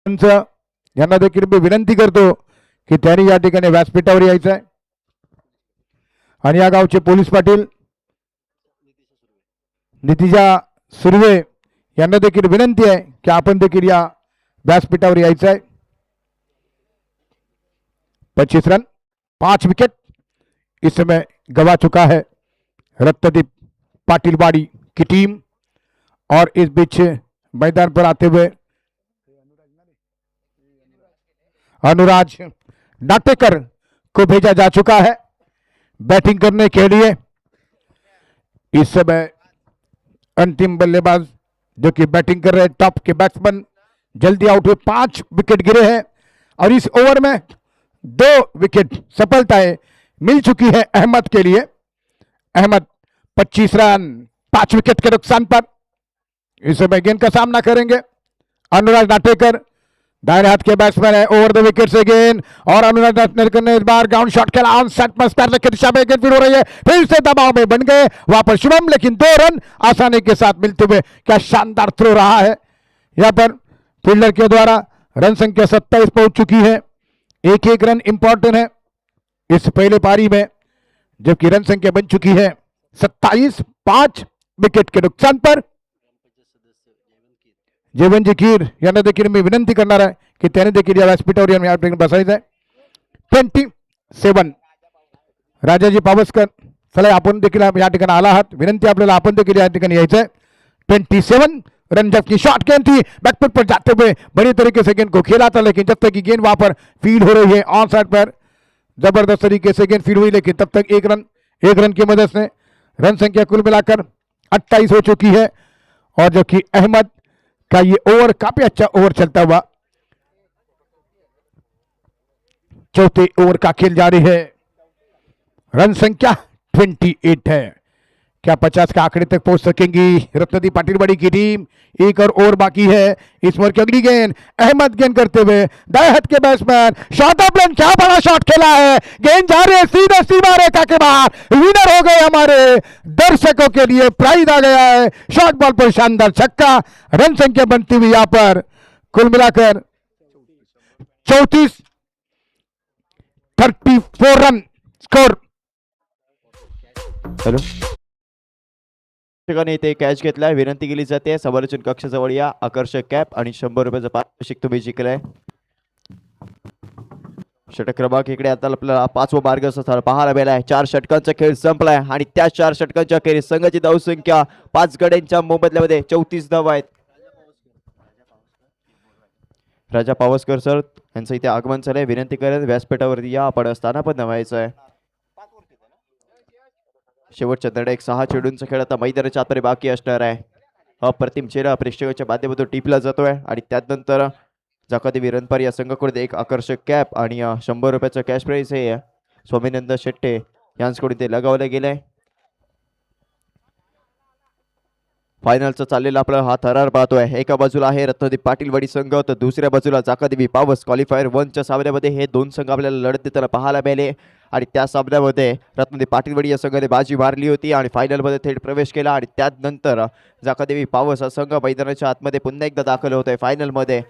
यांना देखील मी विनंती करतो की त्यांनी या ठिकाणी व्यासपीठावर यायचं आहे। आणि या गावचे पोलीस पाटील नितिजा सुर्वे यांना देखील विनंती आहे की आपण देखील या व्यासपीठावर यायचं आहे। 25 रन 5 विकेट इस समय गवा चुका है रत्नदीप पाटिलवाड़ी की टीम। और इस बीच मैदान पर आते हुए अनुराज नाटेकर को भेजा जा चुका है बैटिंग करने के लिए। इस समय अंतिम बल्लेबाज जो कि बैटिंग कर रहे हैं, टॉप के बैट्समैन जल्दी आउट हुए, 5 विकेट गिरे हैं और इस ओवर में 2 विकेट सफलताएं मिल चुकी है अहमद के लिए। अहमद 25 रन 5 विकेट के नुकसान पर इस समय गेंद का सामना करेंगे। अनुराग नाटेकर दाहिने हाथ के बैट्समैन है, ओवर द विकेट से गेंद, और अनुराग नाटेकर ने इस बार ग्राउंड शॉट खेला ऑन सेट पर, स्क्वायर की दिशा में गेंद फिर हो रही है, फिर से दबाव में बन गए वहां पर शुभम, लेकिन 2 रन आसानी के साथ मिलते हुए। क्या शानदार थ्रो रहा है यहां पर फील्डर के द्वारा। रन संख्या 27 पहुंच चुकी है, एक रन इंपॉर्टेंट है इस पहले पारी में, जबकि रन संख्या बन चुकी है 27, 5 विकेट के नुकसान पर। जेवण जिकीर यांना देखील मी विनंती करणार आहे की त्याने देखील या व्यासपीठावर या ठिकाणी बसायचं आहे। 27 राजाजी पावसकर, चला आपण देखील या ठिकाणी आला आहात, विनंती आपल्याला आपण देखील या ठिकाणी यायचं है। 27 रन जबकि शॉट गेंद थी, बैकफुट पर जाते हुए बड़ी तरीके से गेंद को खेला था, लेकिन जब तक कि गेंद वहां पर फील्ड हो रही है ऑन साइड पर जबरदस्त तरीके से गेंद फील्ड हुई, लेकिन तब तक एक रन की मदद से रन संख्या कुल मिलाकर 28 हो चुकी है। और जबकि अहमद का ये ओवर काफी अच्छा ओवर चलता हुआ, चौथे ओवर का खेल जारी है। रन संख्या 28 है, क्या 50 का आंकड़े तक पहुंच सकेंगी रत्नदीप पाटिलवाड़ी की टीम। एक और ओवर बाकी है इस ओवर की अगली गेंद, अहमद गेंद करते हुए दाएं हाथ के बैट्समैन, शॉट ऑफ लेन, क्या बड़ा शॉट खेला है, गेंद जा रही है सीधे सीमा रेखा के बाहर, विनर हो गए हमारे दर्शकों के लिए, प्राइज आ गया है, शॉर्ट बॉल पर शानदार छक्का। रन संख्या बनती हुई यहां पर कुल मिलाकर 34 रन स्कोर। हॅलो, ठिकाणी इथे कॅच घेतलाय, विनंती केली जाते समालोचन कक्षाजवळ या, आकर्षक कॅप आणि 100 रुपयाचं पारितोषिक तुम्ही जिंकलंय। षटक क्रमांक इकडे आता आपल्याला 5वं मार्गस्थळ पाहायला मिळालाय। 4 षटकांचा खेळ संपलाय आणि त्या 4 षटकांच्या खेळी संघाची धावसंख्या 5 गड्यांच्या मोबदल्यामध्ये 34 धावा आहेत। राजा पावसकर सर यांचं इथे आगमन झालंय, विनंती करेन व्यासपीठावरती या, आपण स्थानापन्न व्हायचं आहे। शेवटच्या निर्णायक 6 चेंडूंचा खेळ आता मैदानाच्या आतमध्ये बाकी असणार आहे। अप्रतिम चेहरा प्रेक्षकाच्या माध्यमातून टिपला जातोय आणि त्यानंतर जाकादेवी रणपार या संघाकडून एक आकर्षक कॅप आणि 100 रुपयाचं कॅश प्राइज हे स्वामीनंद शेट्टे यांच्याकडून ते लगावलं गेलंय। फायनलचा चाललेला आपला हा थरार पाहतोय, एका बाजूला आहे रत्नदीप पाटीलवाडी संघ, तर दुसऱ्या बाजूला जाकादेवी पावस। क्वालिफायर 1च्या सामन्यामध्ये हे 2 संघ आपल्याला लढत देताना पाहायला मिळाले आणि त्या सामन्यामध्ये रत्नदीप पाटीलवाडी या संघाने बाजी मारली होती आणि फायनलमध्ये थेट प्रवेश केला आणि त्यानंतर जाकादेवी पावस हा संघ मैदानाच्या आतमध्ये पुन्हा एकदा दाखल होत आहे फायनलमध्ये।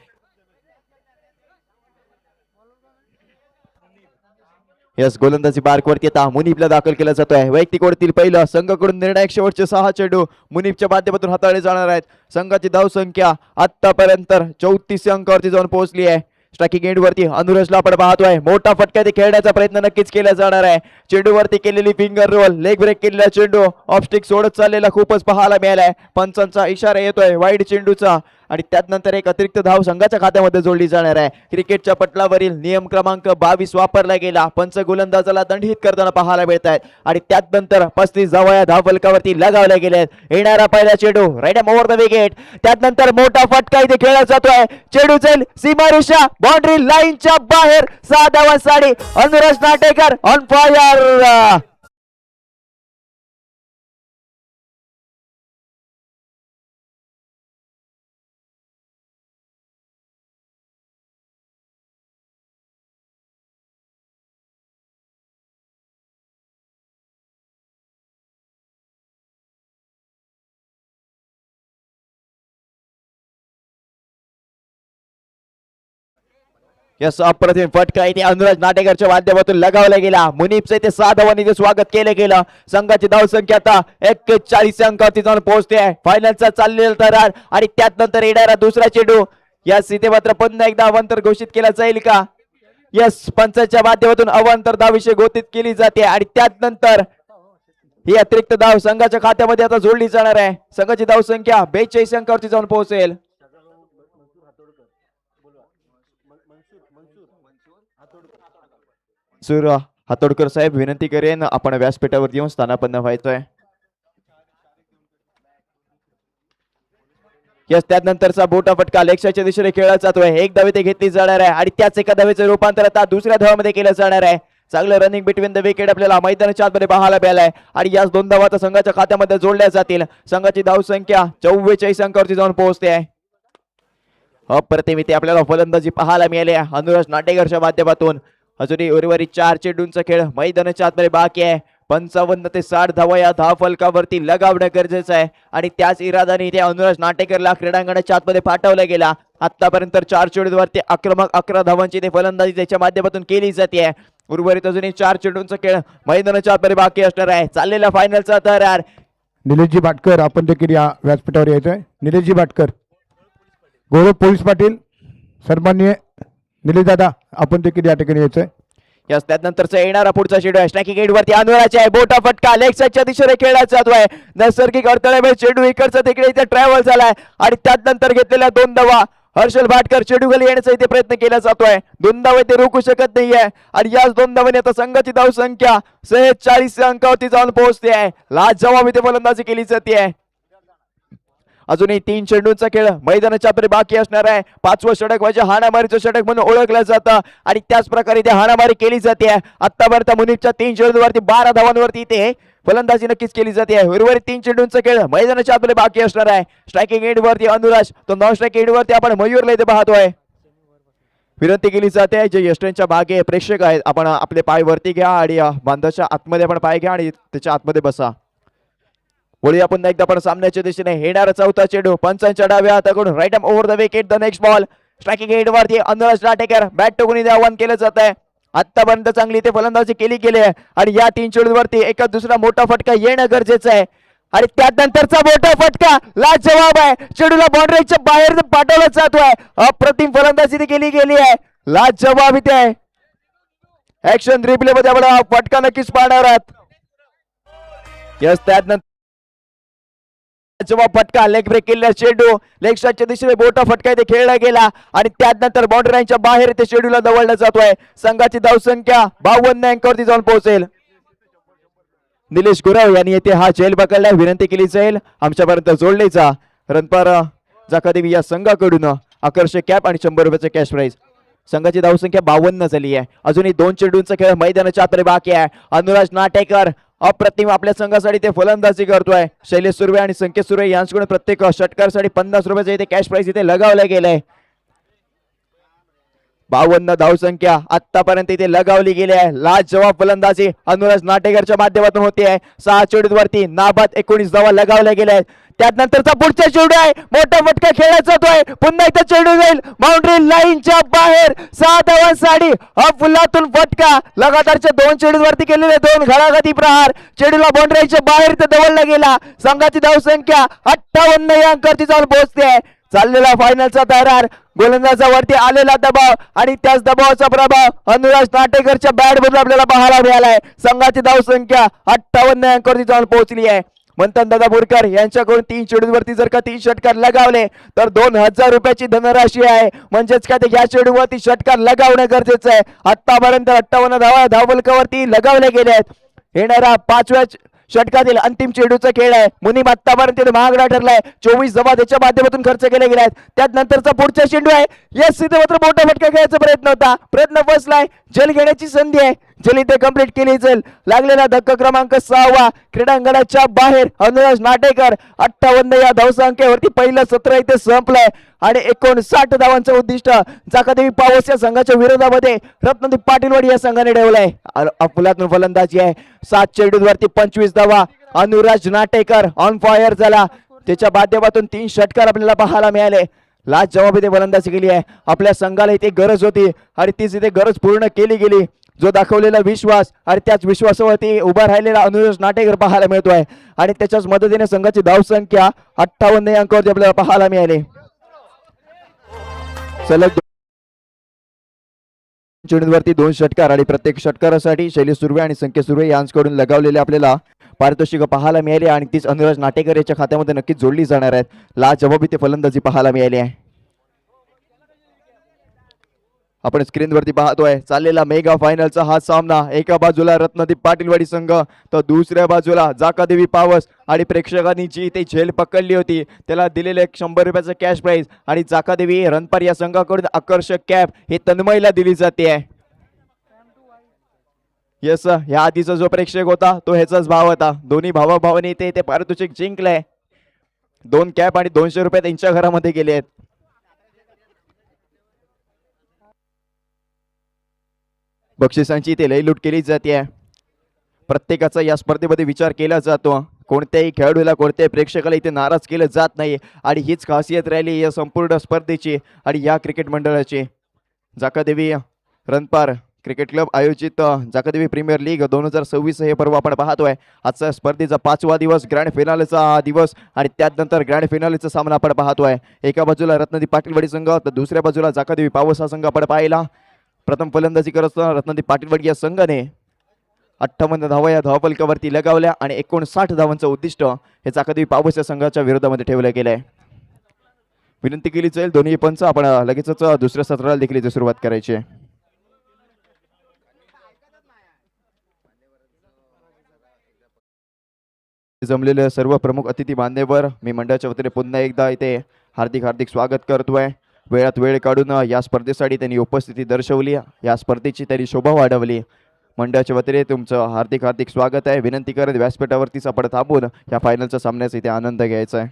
यस, गोलंदाजी बारकवरती आता मुनीबला दाखल केला जातोय। वैयक्तिक ओढतील पहिलं संघाकडून निर्णायक शेवटचे 6 चेंडू मुनीबच्या माध्यमातून हाताळले जाणार आहेत। संघाची धावसंख्या आतापर्यंत 34 अंकावरती जाऊन पोहोचली आहे। स्ट्रायकिंग एंड वरती अनुराजला आपण पाहतोय, मोठा फटका ते खेळण्याचा प्रयत्न नक्कीच केला जाणार आहे। चेंडूवरती केलेली फिंगर रोल, लेग ब्रेक केलेला चेंडू ऑफ स्टिक सोडत चाललेला खूपच पाहायला मिळालाय। पंचांचा इशारा येतोय वाईड चेंडूचा आणि त्यानंतर एक अतिरिक्त धाव संघाच्या खात्यामध्ये जोडली जाणार आहे। क्रिकेटच्या पटलावरील नियम क्रमांक 22 वापरला गेला, पंच गोलंदाजाला दंडित करताना पाहायला मिळत आहेत आणि त्यानंतर 35 धावा या धाव फलकावरती लगावल्या गेल्या आहेत। येणारा पहिला चेंडू राईट ओव्हर द विकेट, त्यानंतर मोठा फटका इथे खेळला जातोय, चेंडू जाईल सीमारेषा बाउंड्री लाईनच्या बाहेर, 6 धावांसाठी Anuraj Natekar on fire. Yes, अप्रतिम फटका इथे अनुराज नाटेकरच्या माध्यमातून लगावला गेला। मुनीबचं इथे 6 धावांनी स्वागत केलं गेलं। संघाची धावसंख्या आता 41 अंकावरती जाऊन पोहोचते आहे। फायनलचा चाललेला थरार आणि त्यानंतर येणारा दुसरा चेंडू, यस इथे मात्र पुन्हा एकदा अवांतर घोषित केला जाईल का? यस, पंचाच्या माध्यमातून अवांतर धावविषयी घोषित केली जाते आणि त्यानंतर ही अतिरिक्त धाव संघाच्या खात्यामध्ये आता जोडली जाणार आहे। संघाची धावसंख्या 42 अंकावरती जाऊन पोहोचेल। सूर हातोडकर साहेब विनंती करेन आपण व्यासपीठावर येऊन स्थानापन्न व्हायचंय. यस त्यानंतरचा बोटा फटका लेक्साच्या दिशेने खेळला जातोय. एक धाव ते घेतली जाणार आहे आणि त्याच एका धावेचं रूपांतर आता दुसऱ्या धावामध्ये केलं जाणार आहे. चांगलं रनिंग बिटवीन द विकेट आपल्याला मैदानाच्या आतमध्ये पाहायला मिळालाय आणि याच 2 धावा आता संघाच्या खात्यामध्ये जोडल्या जातील. संघाची धाव संख्या 44 अंकावरती जाऊन पोहोचते आहे. अप्रतिम इथे आपल्याला फलंदाजी पाहायला मिळाली आहे अनुराज नाटेकरच्या माध्यमातून. अजूनही उर्वरित 4 चेंडूंचा खेळ मैदानाच्या आतमध्ये बाकी आहे. 55 ते 60 धावा या धावफलकावरती लगावणं गरजेचं आहे आणि त्याच इरादाने इथे अनुराज नाटेकरला क्रीडांगणाच्या आतमध्ये पाठवलं गेला. आतापर्यंत 4 चेंडूंवरती आक्रमक 11 धावांची इथे फलंदाजी त्याच्या माध्यमातून केली जाते. उर्वरित अजूनही 4 चेंडूंचा खेळ मैदानाच्या आतमध्ये बाकी असणार आहे. चाललेला फायनलचा थरार. निलेशजी भाटकर आपण देखील या व्यासपीठावर यायचंय. निलेशजी भाटकर, गौरव पोलीस पाटील, सन्माननीय निलेश दादा आपण देखील या ठिकाणी यायचंय. यस त्यानंतरचा येणारा पुढचा चेंडू आहे स्ट्रायकिंग एंड वरती अनुराचे आहे. बोटा फटका लेग साईडच्या दिशेने खेळला जातोय. नैसर्गिक अडथळ्यामुळे चेंडू इकडचा तिकडे इथे ट्रॅव्हल झालाय आणि त्यानंतर घेतलेल्या 2 धावा हर्षल भाटकर चेंडू खाली येण्याचा इथे प्रयत्न केला जातोय. 2 धावा ते रोखू शकत नाहीये आणि याच 2 धावांनी आता संघाची धाव संख्या 46 अंकावरती जाऊन पोहोचते आहे. लाजवाब इथे फलंदाजी केली जाते. अजूनही 3 चेंडूंचा खेळ मैदानाच्या आतमध्ये बाकी असणार आहे. 5वं षटक म्हणजे हाणामारीचं षटक म्हणून ओळखलं जातं आणि त्याच प्रकारे इथे हाणामारी केली जाते. आतापर्यंत मुनीपच्या 3 चेंडूंवरती 12 धावांवरती इथे फलंदाजी नक्कीच केली जाते. उर्वरित 3 चेंडूंचा खेळ मैदानाच्या आतमध्ये बाकी असणार आहे. स्ट्रायकिंग एंड वरती अनुराज, तो नॉन स्ट्रायकिंग एंड वरती आपण मयूरला इथे पाहतोय. विनंती केली जाते जे यष्टींच्या भागे प्रेक्षक आहेत आपण आपले पाय वरती घ्या आणि बांधाच्या आतमध्ये आपण पाय घ्या आणि त्याच्या आतमध्ये बसा. वळूया पुन्हा एकदा आपण सामन्याच्या दिशेने. येणारा 4था चेंडू पंचांच्या डाव्या हाताकडून right arm over the wicket. The next ball striking end वरती अनुराज नाटेकर बॅट टोकून आव्हान केलं जात आहे. आतापर्यंत चांगली इथे फलंदाजी केली गेली आहे आणि या 3 चेंडूंवरती एका दुसरा मोठा फटका येणं गरजेचं आहे आणि त्यानंतरचा मोठा फटका लाजवाब आहे. चेंडूला बाउंड्रीच्या बाहेर पाठवला जातोय. अप्रतिम फलंदाजी इथे केली गेली आहे. लाजवाब इथे आहे. ऍक्शन रिप्ले मध्ये आपण फटका नक्कीच पाहणार आहात. यस त्यानंतर जवाब फटका लेग ब्रेक केलेला चेंडू लेग शॉटच्या दिशेने मोठा फटका इथे खेळला गेला आणि त्यानंतर बाउंड्री लाईनच्या बाहेर इथे चेंडूला दवडला जातोय. संघाची धाव संख्या 52 अंकावरती जाऊन पोहोचेल. निलेश गुरव यांनी येथे हा झेल पकडला. विनंती केली जाईल आमच्यापर्यंत जोडले जा. रणपार जाकादेवी या संघाकडून आकर्षक कॅप आणि 100 रुपयाचे कॅश प्राइज. संघाची धाव संख्या 52 झाली आहे. अजूनही 2 चेंडूंचा खेळ मैदानाच्या आतमध्ये बाकी आहे. अनुराज नाटेकर अप्रतिम आपल्या संघासाठी ते फलंदाजी करतोय. शैलेश सुर्वे आणि संकेत सुर्वे यांच्याकडून प्रत्येक षटकारासाठी 50 रुपयाचे इथे कॅश प्राइज इथे लगावलं गेलंय. 52 धाव संख्या आतापर्यंत इथे लगावली गेली आहे. लाजवाब फलंदाजी अनुराज नाटेकरच्या माध्यमातून होती आहे. 6 चेंडूवरती नाबाद 19 धावा लगावल्या गेल्या आहेत. त्यानंतरचा पुढचा चेंडू आहे मोठा फटका खेळला जातोय. पुन्हा एकदा चेंडू जाईल बाउंड्री लाईनच्या बाहेर. 6 धावांसाठी हा फुलातून फटका. लगातारच्या 2 चेंडूवरती केलेले 2 घडाघाती प्रहार. चेंडूला बाउंड्री लाईनच्या बाहेर तर दवडला गेला. संघाची धाव संख्या 58 या अंकावरती जाऊन पोहोचते. चाललेला फायनलचा थरार. गोलंदाजावरती आलेला दबाव आणि त्याच दबावाचा प्रभाव अनुराज नाटेकरच्या बॅट मधून आपल्याला पाहायला मिळालाय. संघाची धाव संख्या 58 अंकावरती जाऊन पोहोचली आहे. मंथन दादा बोरकर यांच्याकडून 3 चेंडूवरती जर का 3 षटकार लगावले तर 2000 रुपयाची धनराशी आहे. म्हणजेच काय ते या चेंडूवरती षटकार लगावणं गरजेचं आहे. आतापर्यंत 58 धावा धावफलकावरती लगावले गेले आहेत. येणारा 5व्या षटकातील अंतिम चेंडूचा खेळ आहे. मुनीम आतापर्यंत महागडा ठरलाय. 24 धावा त्याच्या माध्यमातून खर्च केले गेले आहेत. त्यानंतरचा पुढचा चेंडू आहे. यस इथे मात्र मोठा फटका खेळायचा प्रयत्न होता. प्रयत्न फसलाय. जल घेण्याची संधी आहे. जल इथे कंप्लीट केली जाईल. लागलेला धक्का क्रमांक 6वा. क्रीडांगणाच्या बाहेर अनुराज नाटेकर 58 या धावसंख्येवरती पहिलं सत्र इथे संपलंय आणि 59 धावांचं उद्दिष्ट जाकादेवी पावस या संघाच्या विरोधामध्ये रत्नदीप पाटीलवाडी या संघाने ठेवलंय. अफलातून फलंदाजी आहे. 7 चेंडूवरती 25 धावा. अनुराज नाटेकर ऑन फायर झाला. त्याच्या माध्यमातून 3 षटकार आपल्याला पाहायला मिळाले. लाजवाब इथे फलंदाजी केली आहे. आपल्या संघाला इथे गरज होती आणि तीच इथे गरज पूर्ण केली गेली. जो दाखवलेला विश्वास आणि त्याच विश्वासावरती उभा राहिलेला अनुराज नाटेकर पाहायला मिळतोय आणि त्याच्याच मदतीने संघाची धावसंख्या 58 या अंकावरती आपल्याला पाहायला मिळाली. सलग चेंडूवरती 2 षटकार आणि प्रत्येक षटकारासाठी शैलेश सुर्वे आणि संकेत सुर्वे यांच्याकडून लगावलेले आपल्याला पारितोषिक पाहायला मिळाले आणि तीच अनुराज नाटेकर याच्या खात्यामध्ये नक्कीच जोडली जाणार आहेत. लाजवाब इथे फलंदाजी पाहायला मिळाली आहे. आपण स्क्रीनवरती पाहतोय चाललेला मेगा फायनलचा हा सामना. एका बाजूला रत्नदीप पाटीलवाडी संघ तर दुसऱ्या बाजूला जाकादेवी पावस. आणि प्रेक्षकांनी जी ते झेल पकडली होती त्याला दिलेले 100 रुपयाचं कॅश प्राइज आणि जाकादेवी रणपार या संघाकडून आकर्षक कॅप हे तन्मयला दिली जाते. येस, ह्या आधीचा जो प्रेक्षक होता तो ह्याचाच भाव होता. दोन्ही भावाभावाने ते पारितोषिक जिंकलंय. 2 कॅप आणि 200 रुपये त्यांच्या घरामध्ये गेले आहेत. बक्षिसांची इथे लई लूट केली जाते. प्रत्येकाचा या स्पर्धेमध्ये विचार केला जातो. कोणत्याही खेळाडूला कोणत्याही प्रेक्षकाला इथे नाराज केलं जात नाही आणि हीच खासियत राहिली या संपूर्ण स्पर्धेची आणि या क्रिकेट मंडळाची. जाकादेवी रणपार क्रिकेट क्लब आयोजित जाकादेवी प्रीमियर लीग 2026 हे पर्व आपण पाहतोय. आजचा स्पर्धेचा 5वा दिवस, ग्रँड फिनालेचा हा दिवस आणि त्यानंतर ग्रँड फिनालेचा सामना आपण पाहतोय. एका बाजूला रत्नदीप पाटीलवाडी संघ तर दुसऱ्या बाजूला जाकादेवी पावस हा संघ आपण पाहिला. प्रथम फलंदाजी करत असताना रत्नदीप पाटीलवाडी या संघाने 58 धावा या धावफलकावरती लगावल्या आणि 59 धावांचं उद्दिष्ट हे जाकादेवी पावस या संघाच्या विरोधामध्ये ठेवलं गेलंय. विनंती केली जाईल दोन्ही पंच आपण लगेचच दुसऱ्या सत्राला देखील इथे सुरुवात करायची आहे. जमलेले सर्व प्रमुख अतिथी मान्यवर मी मंडळाच्या वतीने पुन्हा एकदा इथे हार्दिक स्वागत करतोय. वेळात वेळ काढून या स्पर्धेसाठी त्यांनी उपस्थिती दर्शवली, या स्पर्धेची त्यांनी शोभा वाढवली. मंडळाच्या वतीने तुमचं हार्दिक स्वागत आहे. विनंती करत व्यासपीठावरतीच आपण थांबून या फायनलच्या सामन्याचा इथे आनंद घ्यायचा आहे.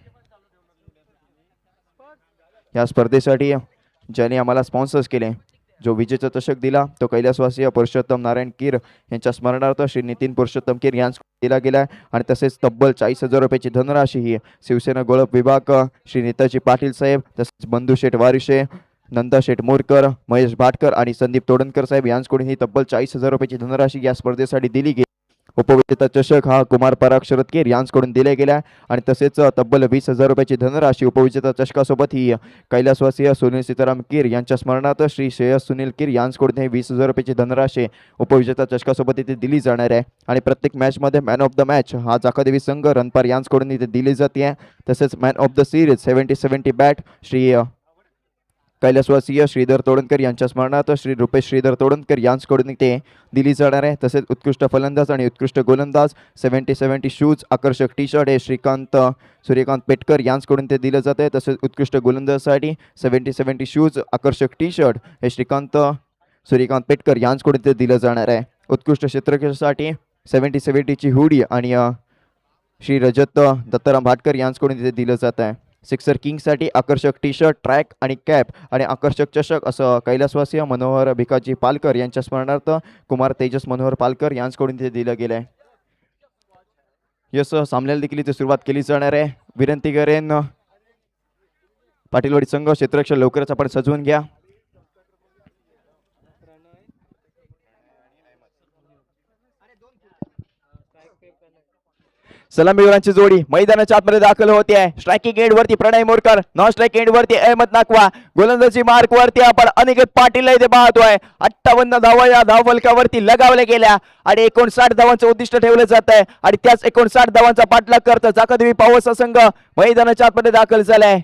या स्पर्धेसाठी ज्यांनी आम्हाला स्पॉन्सर्स केले, जो विजेचा चषक दिला तो कैलासवासीय पुरुषोत्तम नारायण कीर यांच्या स्मरणार्थ श्री नितीन पुरुषोत्तम कीर यांस दिला गेला आणि तसेच तब्बल 40,000 रुपयाची धनराशी ही शिवसेना गोळप विभाग श्री नेताजी पाटील साहेब, तसेच बंधू शेठ वारिशे, नंदा शेठ मोरकर, महेश भाटकर आणि संदीप तोडणकर साहेब यांच्याकडून ही तब्बल 40,000 रुपयाची धनराशी या स्पर्धेसाठी दिली गेली. उपविजेता चषक हा कुमार पराग शरद कीर यांच्याकडून दिले गेला आणि तसेच तब्बल 20,000 रुपयाची धनराशी उपविजेता चषकासोबत ही कैलासवासीय सुनील सीताराम कीर यांच्या स्मरणार्थ श्री श्रेयस सुनील कीर यांच्याकडून हे 20,000 रुपयाची धनराशी उपविजेता चषकासोबत इथे दिली जाणार आहे. आणि प्रत्येक मॅचमध्ये मॅन ऑफ द मॅच हा जाकादेवी संघ रणपार यांच्याकडून इथे दिली जाते. तसेच man of the series 70-70 bat Shri कैलासवासीय श्रीधर तोडणकर यांच्या स्मरणार्थ श्री रुपेश श्रीधर तोडणकर यांच्याकडून ते दिली जाणार आहे. तसेच उत्कृष्ट फलंदाज आणि उत्कृष्ट गोलंदाज 70-70 शूज आकर्षक टी शर्ट हे सूर्यकांत पेटकर यांच्याकडून ते दिलं जात आहे. तसेच उत्कृष्ट गोलंदाजासाठी 70-70 शूज आकर्षक टी शर्ट हे सूर्यकांत पेटकर यांच्याकडून ते दिलं जाणार आहे. उत्कृष्ट क्षेत्ररक्षणासाठी 70-70ची हुडी आणि श्री रजत दत्ताराम भाटकर यांच्याकडून ते दिलं जात आहे. सिक्सर किंगसाठी आकर्षक टी शर्ट, ट्रॅक आणि कॅप आणि आकर्षक चषक असं कैलासवासीय मनोहर भिकाजी पालकर यांच्या स्मरणार्थ कुमार तेजस मनोहर पालकर यांच्याकडून ते दिलं गेलं आहे. यस, सामन्याला देखील इथे सुरुवात केली जाणार आहे. विनंती करेन पाटीलवाडी संघ क्षेत्ररक्षण लवकरच आपण सजवून घ्या. सलामीवीरांची जोडी मैदानाच्या आतमध्ये दाखल होते आहे. स्ट्रायकिंग एंड वरती Pranay Morkar, non strike end वरती अहमद नाकवा, गोलंदाजी मार्क वरती आपण अनिकेत पाटील इथे पाहतोय. 58 धावा या धावफलकावरती लगावल्या गेल्या आणि 59 धावांचं उद्दिष्ट ठेवलं जात आहे आणि त्याच 59 धावांचा पाठलाग करत जाकादेवी पावस संघ मैदानाच्या आतमध्ये दाखल झालाय.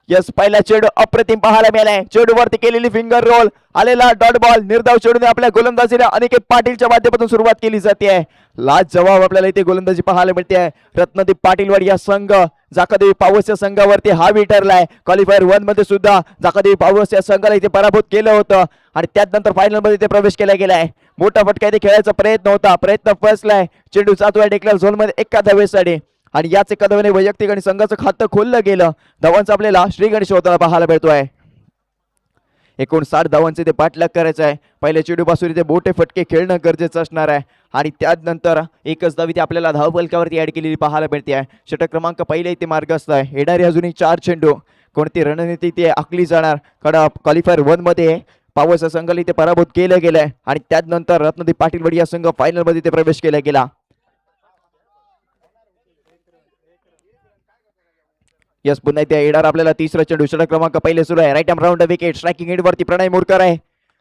यस, पहिला चेंडू अप्रतिम पाहायला मिळालाय. चेंडू वरती केलेली फिंगर रोल, आलेला डॉट बॉल, निर्धाव चेंडूने आपल्या गोलंदाजीला अनिकेत पाटीलच्या माध्यमातून सुरुवात केली जाते. लास्ट जवाब आपल्याला इथे गोलंदाजी पाहायला मिळते आहे. रत्नदीप पाटीलवाडी या संघ जाकादेवी पावस या संघावरती हावी ठरलाय. क्वालिफायर 1 मध्ये सुद्धा जाकादेवी पावस या संघाला इथे पराभूत केलं होतं आणि त्यानंतर फायनल मध्ये इथे प्रवेश केला गेलाय. मोठा फटका इथे खेळायचा प्रयत्न होता, प्रयत्न फसलाय. चेंडू जातोय डेक्लेअर झोन मध्ये एका धावेसाठी आणि याच एका धावेने वैयक्तिक आणि संघाचं खातं खोललं गेलं. धावांचा आपल्याला श्री गणेश होताना पाहायला मिळतोय. 59 धावांचे ते पाठलाग करायचं आहे. पहिल्या चेंडूपासून इथे मोठे फटके खेळणं गरजेचं असणार आहे आणि त्यानंतर एकच धाव इथे आपल्याला धावफलकावरती ऍड केलेली पाहायला मिळते आहे. षटक क्रमांक पहिले इथे मार्गस्थ आहे. येणारे अजूनही 4 चेंडू, कोणती रणनीती इथे आखली जाणार? कारण क्वालिफायर 1 मध्ये पावस संघाला इथे पराभूत केलं गेलंय आणि त्यानंतर रत्नदीप पाटीलवाडी या संघ फायनल मध्ये इथे प्रवेश केला गेला. यस, पुन्हा इथे येणार आपल्याला तिसरा चेंडू. षटक क्रमांक पहिले सुरू आहे. Right arm round wicket, striking end वरती प्रणय मोरकर आहे.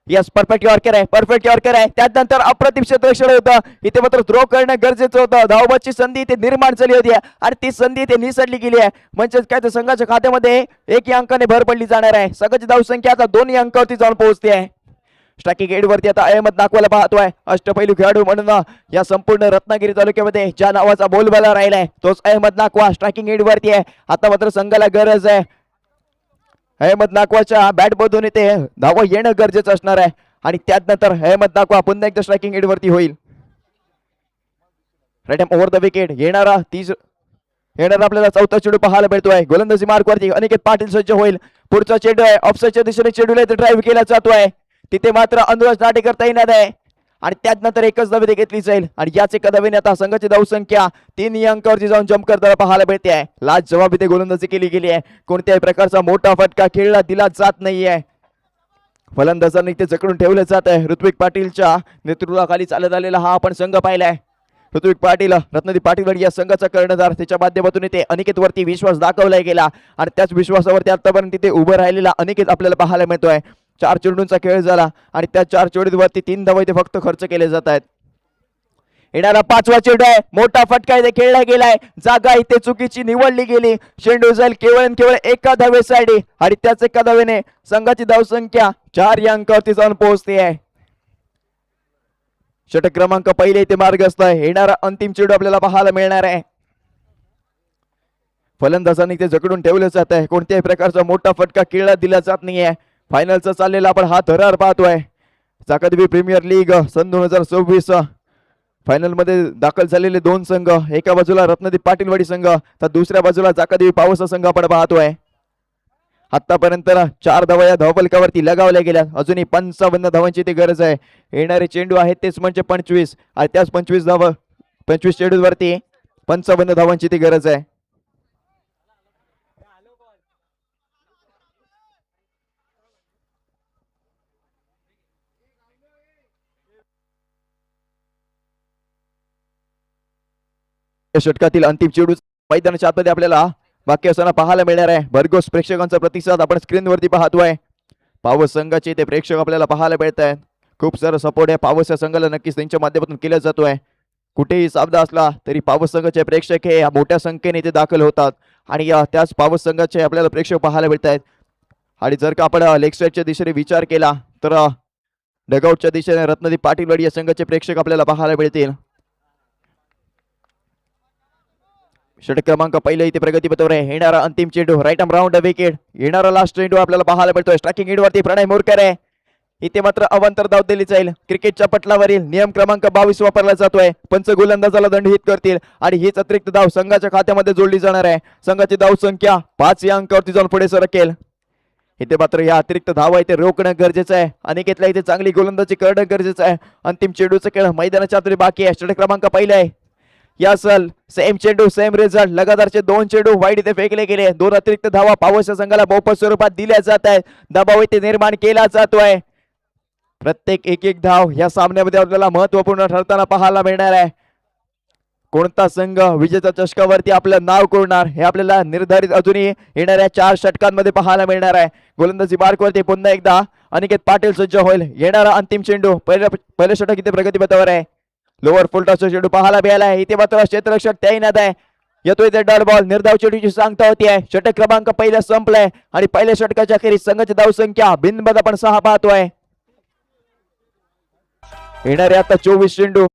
यस परफेक्ट यॉर्कर आहे, परफेक्ट यॉर्कर आहे. त्यानंतर अप्रतिम क्षेत्ररक्षण होतं. इथे मात्र थ्रो करणं गरजेचं होतं. धावबाची संधी इथे निर्माण झाली होती आणि ती संधी इथे निसटली गेली आहे. म्हणजेच काय तर संघाच्या खात्यामध्ये 1 अंकाने भर पडली जाणार आहे. संघाची धावसंख्या आता 2 अंकावरती जाऊन पोहोचते आहे. स्ट्रायकिंग एड वरती आता अहमद नाकवाला पाहतोय. अष्टपैलू खेळाडू म्हणून या संपूर्ण रत्नागिरी तालुक्यामध्ये ज्या नावाचा बोलबाला राहिलाय तोच अहमद नाकवा स्ट्रायकिंग एड वरती आहे. आता मात्र संघाला गरज आहे अहमद नाकवाच्या बॅट मधून इथे धावा येणं गरजेचं असणार आहे आणि त्यानंतर अहमद नाकवा पुन्हा एकदा स्ट्रायकिंग एड वरती होईल. राईट ओव्हर द विकेट येणारा आपल्याला चौथा चेंडू पाहायला मिळतोय. गोलंदाजी मार्क वरती अनिकेत पाटील सज्ज होईल. पुढचा चेंडू आहे ऑफसाईडच्या दिशेने चेंडूला इथे ड्राईव्ह केला जातोय. तिथे मात्र अनुराज नाटे करता येणार आहे आणि त्यानंतर एकच धावे घेतली जाईल आणि याच एका धावेने आता संघाची धावसंख्या 3 अंकावरती जाऊन जम्प करताना पाहायला मिळते आहे. लाज जवाब इथे गोलंदाजी केली गेली आहे. कोणत्याही प्रकारचा मोठा फटका खेळला दिला जात नाहीये. फलंदाजांनी ते जकडून ठेवलं जात आहे. ऋत्विक पाटीलच्या नेतृत्वाखाली चालत आलेला हा आपण संघ पाहिलाय. ऋत्विक पाटील रत्नदीप पाटील या संघाचा कर्णधार. त्याच्या माध्यमातून इथे अनिकेत वरती विश्वास दाखवला गेला आणि त्याच विश्वासावरती आतापर्यंत तिथे उभं राहिलेला अनिकेत आपल्याला पाहायला मिळतोय. 4 चेंडूंचा खेळ झाला आणि त्या 4 चेंडूवरती 3 धावा इथे फक्त खर्च केले जात आहेत. येणारा 5वा चेंडू आहे. मोठा फटका इथे खेळला गेलाय. जागा इथे चुकीची निवडली गेली. चेंडू जाईल केवळ एका धावेसाठी आणि त्याच एका धावेने संघाची धावसंख्या 4 या अंकावरती जाऊन पोहोचते आहे. षटक क्रमांक पहिले इथे मार्गस्थ आहे. येणारा अंतिम चेंडू आपल्याला पाहायला मिळणार आहे. फलंदाजांनी ते जकडून ठेवलं जात आहे. कोणत्याही प्रकारचा मोठा फटका खेळला दिला जात नाहीये. फायनलचा चाललेला आपण हा थरार पाहतोय. जाकादेवी प्रीमियर लीग सन 2024 फायनल मध्ये दाखल झालेले 2 संघ. एका बाजूला रत्नदीप पाटीलवाडी संघ तर दुसऱ्या बाजूला जाकादेवी पावसा संघ आपण पाहतोय. आतापर्यंत 4 धावा या धावफलकावरती लगावल्या गेल्या. अजूनही 55 धावांची ती गरज आहे. येणारे चेंडू आहेत तेच म्हणजे 25 आणि त्याच 25 चेंडूवरती 55 धावांची ती गरज आहे. षटकातील अंतिम चेंडू मैदानाच्या आतमध्ये आपल्याला बाकी असताना पाहायला मिळणार आहे. भरघोस प्रेक्षकांचा प्रतिसाद आपण स्क्रीनवरती पाहतोय. पावस संघाचे ते प्रेक्षक आपल्याला पाहायला मिळत आहेत. खूप सारा सपोर्ट आहे पावस या संघाला नक्कीच त्यांच्या माध्यमातून केला जातोय. कुठेही सामना असला तरी पावस संघाचे प्रेक्षक हे मोठ्या संख्येने इथे दाखल होतात आणि त्याच पावस संघाचे आपल्याला प्रेक्षक पाहायला मिळत आहेत. आणि जर का आपण लेग साईडच्या दिशेने विचार केला तर डगआउटच्या दिशेने रत्नदीप पाटीलवाडी या संघाचे प्रेक्षक आपल्याला पाहायला मिळतील. षटक क्रमांक पहिले इथे प्रगतीपथावर आहे. येणारा अंतिम चेंडू राईट आर्म राऊंड विकेट. येणारा लास्ट चेंडू आपल्याला पाहायला मिळतोय. स्ट्रायकिंग एंड वरती प्रणय मोरकर आहे. इथे मात्र अवांतर धाव दिली जाईल. क्रिकेटच्या पटलावरील नियम क्रमांक 22 वापरला जातोय. पंच गोलंदाजाला दंडहित करतील आणि हीच अतिरिक्त धाव संघाच्या खात्यामध्ये जोडली जाणार आहे. संघाची धाव संख्या 5 या अंकावरती जाऊन पुढे सरकेल. इथे मात्र या अतिरिक्त धावा इथे रोखणं गरजेचं आहे. अनिकेतला इथे चांगली गोलंदाजी करणं गरजेचं आहे. अंतिम चेंडूचा खेळ मैदानाच्या आतमध्ये बाकी आहे. षटक क्रमांक पहिले आहे. या सल सेम चेंडू सेम रिझल्ट. लगातारचे 2 चेंडू वाईट इथे फेकले गेले. 2 अतिरिक्त धावा पावस संघाला बहुपद स्वरूपात दिल्या जात आहेत. दबाव इथे निर्माण केला जातोय. प्रत्येक एक धाव या सामन्यामध्ये आपल्याला महत्वपूर्ण ठरताना पाहायला मिळणार आहे. कोणता संघ विजेता चषकावरती आपलं नाव कोरणार हे आपल्याला निर्धारित अजूनही येणाऱ्या 4 षटकांमध्ये पाहायला मिळणार आहे. गोलंदाजी मार्कवरती पुन्हा एकदा अनिकेत पाटील सज्ज होईल. येणारा अंतिम चेंडू पहिलं षटक इथे प्रगतीपथावर आहे. लोअर फुलटॉसचा चेंडू पाहायला मिळाला आहे. इथे मात्र क्षेत्ररक्षक तैनात आहे. येतोय ते डॉट बॉल. निर्धाव चेंडूची सांगता होती आहे. षटक क्रमांक पहिला संपलाय आणि पहिल्या षटकाच्या अखेरीस संघाची धाव संख्या बिनबाद आपण 6 पाहतोय. येणारे आता 24 चेंडू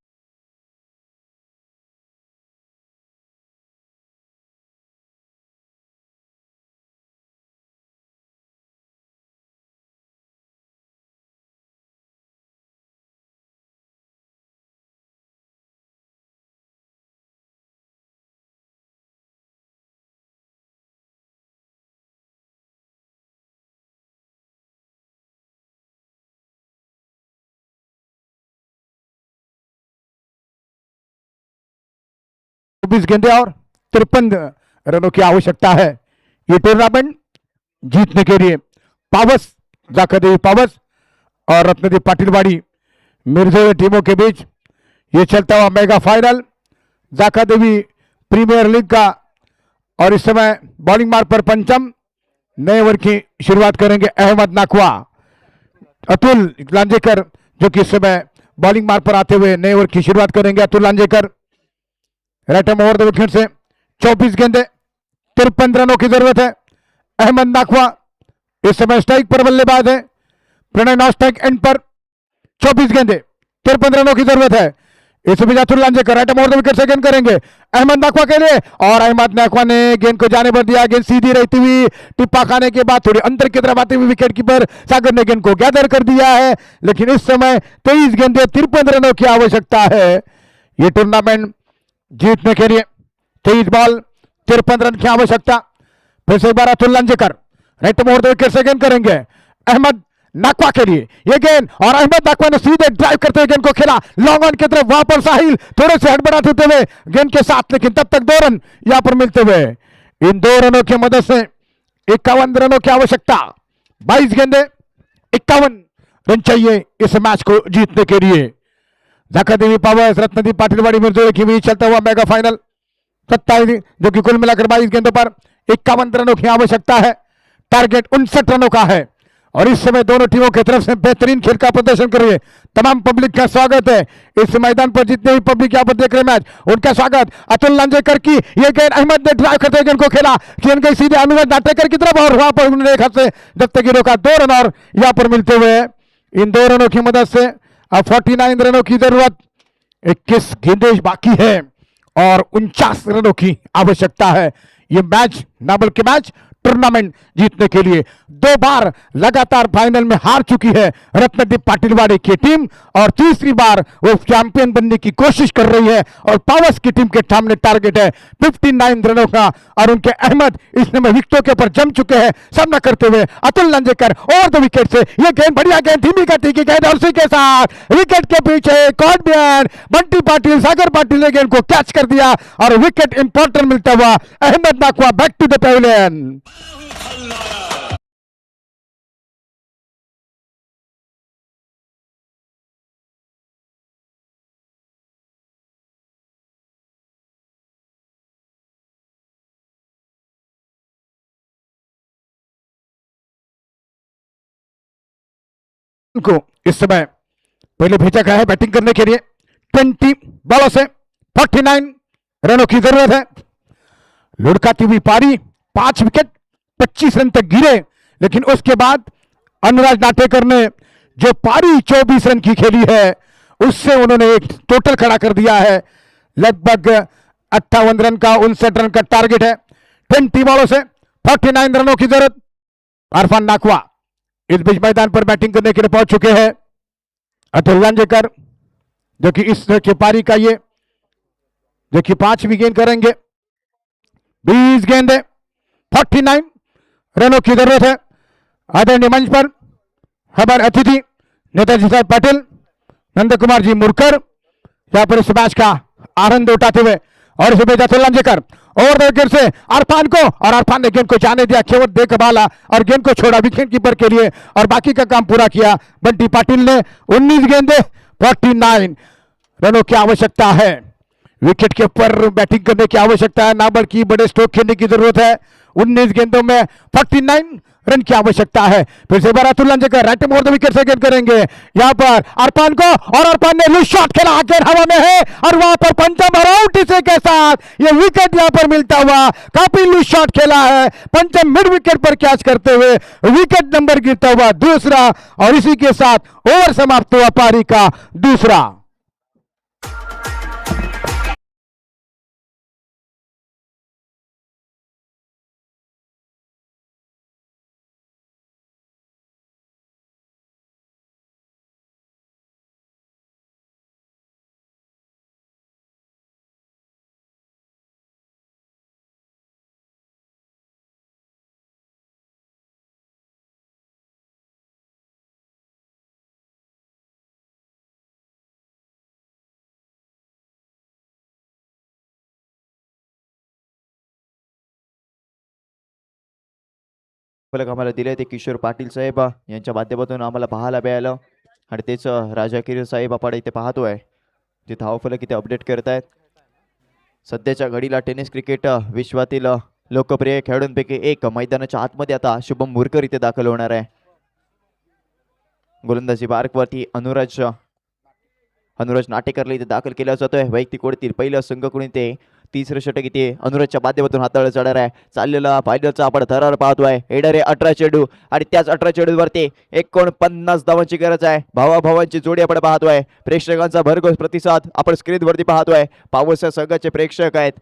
गेंदे और 53 रनों की आवश्यकता है ये टूर्नामेंट जीतने के लिए. पावस जाकादेवी पावस और रत्नदीप पाटिलवाड़ी मिर्जे टीमों के बीच ये चलता हुआ मेगा फाइनल जाकादेवी प्रीमियर लीग का. और इस समय बॉलिंग मार्ग पर पंचम नए ओवर की शुरुआत करेंगे अहमद नाकवा. अतुल लांजेकर जो कि इस समय बॉलिंग मार्ग पर आते हुए नए ओवर की शुरुआत करेंगे। Atul Lanjekar right arm over the wicket से 24 गेंदे 53 रनों की जरूरत है। अहमद नाखवा इस समय स्ट्राइक पर बल्लेबाज है। प्रणय नॉन स्ट्राइक एंड पर 24 गेंदे 53 रनों की जरूरत है। इस बीच Atul Lanjekar right arm over the wicket से गेंद करेंगे अहमद नाखवा के लिए और अहमद नाखवा ने गेंद को जाने पर दिया। गेंद सीधी रहती हुई टिप्पा खाने के बाद थोड़ी अंदर की तरफ आते हुए विकेट कीपर सागर ने गेंद को गैदर कर दिया है। लेकिन इस समय 23 गेंदे 53 रनों की आवश्यकता है ये टूर्नामेंट जीतने के लिए। 23 बॉल 53 रन की आवश्यकता। फिर से एक बार Atul Lanjekar right arm over the wicket से गेंद करेंगे अहमद नाकवा के लिए ये गेंद और अहमद नाकवा ने सीधे ड्राइव करते हुए गेंद को खेला लॉन्ग ऑन की तरफ। वहां पर साहिल थोड़े से हड़बड़ाते हुए गेंद के साथ, लेकिन तब तक 2 रन यहां पर मिलते हुए इन 2 रनों की मदद से 51 रनों की आवश्यकता। 22 गेंदे 51 रन चाहिए इस मैच को जीतने के लिए। जाका देवी पावर्स रत्नदीप पाटिलवाड़ी मिर्जोरे के बीच चलता हुआ मेगा फाइनल 27 जो कि कुल मिलाकर 22 गेंदों पर 51 रनों की आवश्यकता है। टारगेट 59 रनों का है और इस समय दोनों टीमों की तरफ से बेहतरीन खेल का प्रदर्शन कर रही है। तमाम पब्लिक का स्वागत है इस मैदान पर। जितने भी पब्लिक यहाँ पर देख रहे मैच उनका स्वागत। अतुल लांजेकर की ये गेंद अहमद ने ड्राइव करते हुए गेंद को खेला गेंद गई सीधे अनुराग नाटेकर की तरफ और वहां पर उन्होंने एक हाथ से जब तक रोका। 2 रन और यहाँ पर मिलते हुए इन 2 रनों की मदद से अब 49 रनों की जरूरत। 21 गेंदें बाकी है और 49 रनों की आवश्यकता है ये मैच ना बल्कि मैच टूर्नामेंट जीतने के लिए। 2 बार लगातार फाइनल में हार चुकी है रत्नदीप पाटिलवाड़ी की टीम और तीसरी बार वो चैंपियन बनने की कोशिश कर रही है और पावर्स की टीम के सामने टारगेट है 59 रनों का और उनके अहमद इस समय विकेटों के ऊपर जम चुके हैं सामना करते हुए। अतुल लांजेकर और 2 विकेट से ये गेंद बढ़िया गेंद धीमी गति की गेंद और उसी के साथ विकेट के पीछे कॉर्डियन बंटी पाटिल सागर पाटिल ने गेंद को कैच कर दिया और विकेट इंपॉर्टेंट मिलता हुआ Ahmed Nakwa back to the pavilion. को इस समय पहले भेजा गया है बैटिंग करने के लिए। 20 बॉलों से 49 रनों की जरूरत है। लुढ़काती हुई पारी 5 विकेट 25 रन तक गिरे लेकिन उसके बाद अनुराग नाटेकर ने जो पारी 24 रन की खेली है उससे उन्होंने एक टोटल खड़ा कर दिया है। लगभग 58 रन का 59 रन का टारगेट है। 20 बॉलों से 49 रनों की जरूरत। अरफान नाकवा इस बीच मैदान पर बैटिंग करने के लिए पहुंच चुके हैं। अतुल लांजेकर जो कि इस के पारी का ये जो कि 5वीं गेंद करेंगे। 20 गेंदे 49 रनों की जरूरत है। आदरणीय मंच पर हमारे अतिथि नेताजी साहब पाटिल नंद कुमार जी मुरकर यहाँ पर इस मैच का आनंद उठाते हुए और इसे भेजा अतुल लांजेकर और विकेट से अरफान को और अरफान ने गेंद को जाने दिया केवल देख बाला और गेंद को छोड़ा विकेट कीपर के लिए और बाकी का काम पूरा किया बंटी पाटिल ने। 19 गेंदे 49 रनों की आवश्यकता है। विकेट के ऊपर बैटिंग करने की आवश्यकता है ना बल्कि बड़े स्ट्रोक खेलने की जरूरत है। 19 गेंदों में 49 रन की आवश्यकता है। फिर से बार अतुल लांजेकर राइट मोड़ द विकेट से गेंद करेंगे यहां पर अरफान को और अरफान ने लूज शॉट खेला गेंद हवा में है और वहां पर पंचम और आउट इसे के साथ ये विकेट यहां पर मिलता हुआ। काफी लूज शॉट खेला है पंचम मिड विकेट पर कैच करते हुए विकेट नंबर गिरता हुआ दूसरा और इसी के साथ ओवर समाप्त हुआ पारी का दूसरा। फलक आम्हाला दिले ते किशोर पाटील साहेब यांच्या माध्यमातून आम्हाला पाहायला मिळालं आणि तेच राजाकीर साहेब आपण इथे पाहतोय जे धावफलक इथे अपडेट करतायत। सध्याच्या घडीला टेनिस क्रिकेट विश्वातील लोकप्रिय खेळाडूंपैकी एक मैदानाच्या आतमध्ये आता शुभम मुरकर इथे दाखल होणार आहे। गोलंदाजी मार्कवरती अनुराज नाटेकरला इथे दाखल केला जातोय. वैयक्तिक ओढतील पहिलं संघकडून ते तिसरं षटक इथे अनुराजच्या माध्यमातून हाताळलं जाणार आहे. चाललेला फायनलचा आपण थरार पाहतोय. येणारे 18 चेंडू आणि त्याच 18 चेंडूवरती 49 धावांची गरज आहे. भावाभावांची जोडी आपण पाहतोय. प्रेक्षकांचा भरघोस प्रतिसाद आपण स्क्रीनवरती पाहतोय. पावस संघाचे प्रेक्षक आहेत,